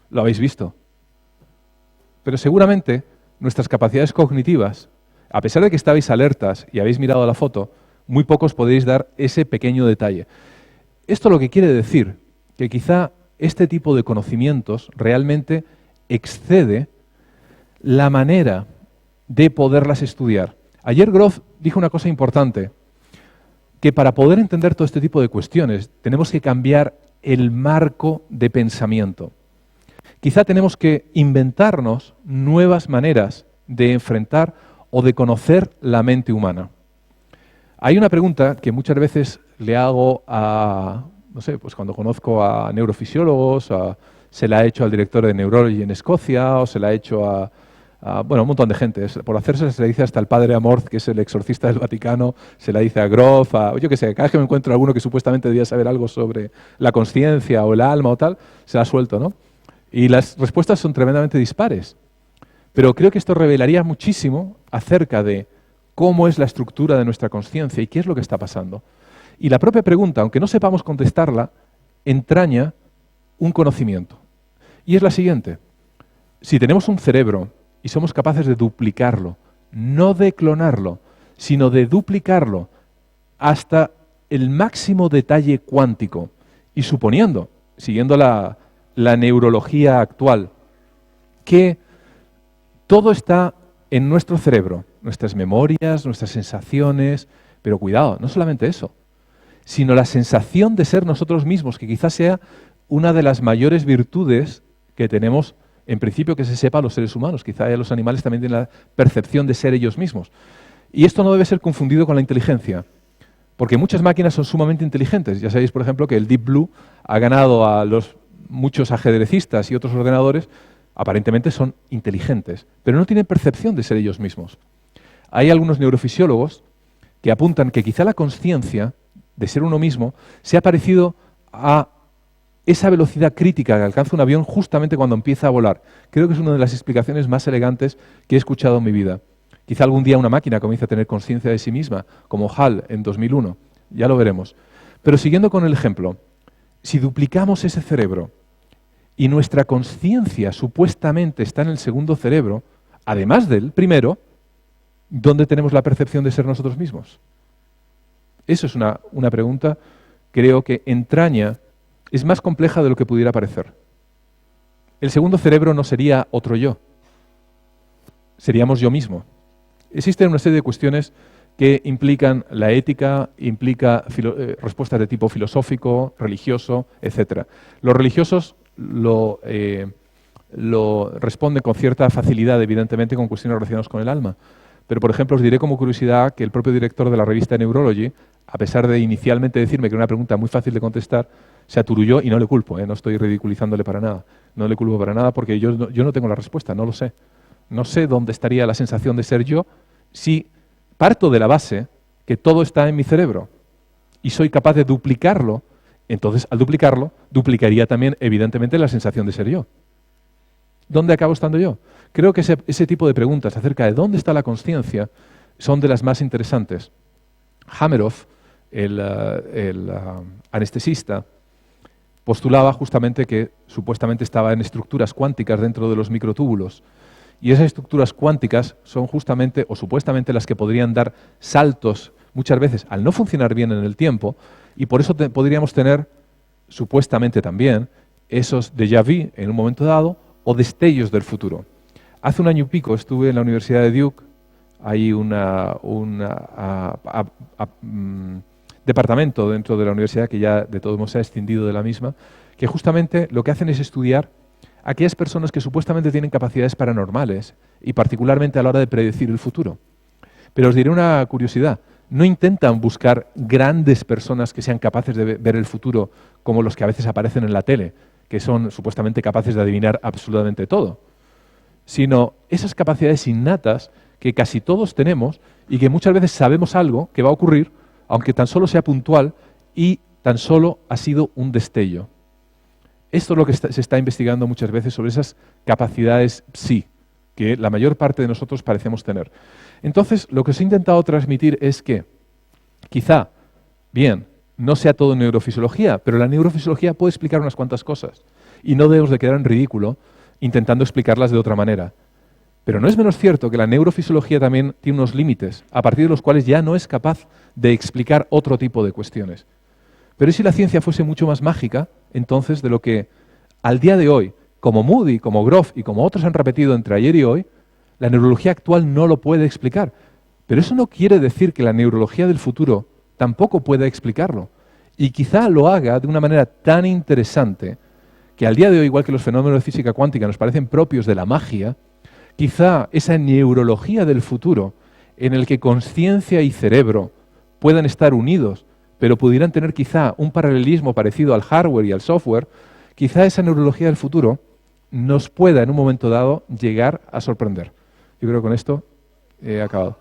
Speaker 3: Lo habéis visto. Pero seguramente nuestras capacidades cognitivas, a pesar de que estabais alertas y habéis mirado la foto, muy pocos podéis dar ese pequeño detalle. Esto lo que quiere decir que quizá este tipo de conocimientos realmente excede la manera de poderlas estudiar. Ayer Groth dijo una cosa importante, que para poder entender todo este tipo de cuestiones tenemos que cambiar el marco de pensamiento. Quizá tenemos que inventarnos nuevas maneras de enfrentar o de conocer la mente humana. Hay una pregunta que muchas veces le hago a, no sé, pues cuando conozco a neurofisiólogos, se la he hecho al director de Neurology en Escocia, o se la he hecho a bueno, un montón de gente. Por hacerse se le dice hasta el padre Amorth, que es el exorcista del Vaticano, se la dice a Groth, yo qué sé, cada vez que me encuentro alguno que supuestamente debía saber algo sobre la conciencia o el alma o tal, se la suelto, ¿no? Y las respuestas son tremendamente dispares. Pero creo que esto revelaría muchísimo acerca de cómo es la estructura de nuestra conciencia y qué es lo que está pasando. Y la propia pregunta, aunque no sepamos contestarla, entraña un conocimiento. Y es la siguiente: si tenemos un cerebro y somos capaces de duplicarlo, no de clonarlo, sino de duplicarlo hasta el máximo detalle cuántico, y suponiendo, siguiendo la neurología actual, que todo está en nuestro cerebro, nuestras memorias, nuestras sensaciones, pero cuidado, no solamente eso, sino la sensación de ser nosotros mismos, que quizás sea una de las mayores virtudes que tenemos, en principio, que se sepa, los seres humanos. Quizá los animales también tienen la percepción de ser ellos mismos. Y esto no debe ser confundido con la inteligencia, porque muchas máquinas son sumamente inteligentes. Ya sabéis, por ejemplo, que el Deep Blue ha ganado a muchos ajedrecistas y otros ordenadores, aparentemente son inteligentes, pero no tienen percepción de ser ellos mismos. Hay algunos neurofisiólogos que apuntan que quizá la consciencia de ser uno mismo se ha parecido a esa velocidad crítica que alcanza un avión justamente cuando empieza a volar. Creo que es una de las explicaciones más elegantes que he escuchado en mi vida. Quizá algún día una máquina comience a tener conciencia de sí misma, como HAL en 2001. Ya lo veremos. Pero siguiendo con el ejemplo, si duplicamos ese cerebro y nuestra conciencia supuestamente está en el segundo cerebro, además del primero, ¿dónde tenemos la percepción de ser nosotros mismos? Eso es una pregunta, creo que entraña es más compleja de lo que pudiera parecer. El segundo cerebro no sería otro yo, seríamos yo mismo. Existen una serie de cuestiones que implican la ética, implica respuestas de tipo filosófico, religioso, etc. Los religiosos lo responden con cierta facilidad, evidentemente, con cuestiones relacionadas con el alma. Pero, por ejemplo, os diré como curiosidad que el propio director de la revista Neurology, a pesar de inicialmente decirme que era una pregunta muy fácil de contestar, se aturulló y no le culpo, no estoy ridiculizándole para nada. No le culpo para nada porque yo no tengo la respuesta, no lo sé. No sé dónde estaría la sensación de ser yo si parto de la base que todo está en mi cerebro y soy capaz de duplicarlo. Entonces, al duplicarlo, duplicaría también, evidentemente, la sensación de ser yo. ¿Dónde acabo estando yo? Creo que ese tipo de preguntas acerca de dónde está la consciencia son de las más interesantes. Hameroff, el anestesista, postulaba justamente que supuestamente estaba en estructuras cuánticas dentro de los microtúbulos. Y esas estructuras cuánticas son justamente o supuestamente las que podrían dar saltos muchas veces al no funcionar bien en el tiempo, y por eso podríamos tener supuestamente también esos déjà vu en un momento dado o destellos del futuro. Hace un año y pico estuve en la Universidad de Duke, hay un departamento dentro de la universidad que ya de todos modos se ha extendido de la misma, que justamente lo que hacen es estudiar aquellas personas que supuestamente tienen capacidades paranormales y particularmente a la hora de predecir el futuro. Pero os diré una curiosidad, no intentan buscar grandes personas que sean capaces de ver el futuro como los que a veces aparecen en la tele, que son supuestamente capaces de adivinar absolutamente todo, sino esas capacidades innatas que casi todos tenemos y que muchas veces sabemos algo que va a ocurrir, aunque tan solo sea puntual y tan solo ha sido un destello. Esto es lo que se está investigando muchas veces sobre esas capacidades psi, que la mayor parte de nosotros parecemos tener. Entonces, lo que os he intentado transmitir es que quizá, bien, no sea todo neurofisiología, pero la neurofisiología puede explicar unas cuantas cosas y no debemos de quedar en ridículo intentando explicarlas de otra manera. Pero no es menos cierto que la neurofisiología también tiene unos límites, a partir de los cuales ya no es capaz de explicar otro tipo de cuestiones. Pero si la ciencia fuese mucho más mágica, entonces, de lo que al día de hoy, como Moody, como Grof y como otros han repetido entre ayer y hoy, la neurología actual no lo puede explicar. Pero eso no quiere decir que la neurología del futuro tampoco pueda explicarlo. Y quizá lo haga de una manera tan interesante que al día de hoy, igual que los fenómenos de física cuántica nos parecen propios de la magia, quizá esa neurología del futuro, en el que conciencia y cerebro puedan estar unidos, pero pudieran tener quizá un paralelismo parecido al hardware y al software, quizá esa neurología del futuro nos pueda en un momento dado llegar a sorprender. Yo creo que con esto he acabado.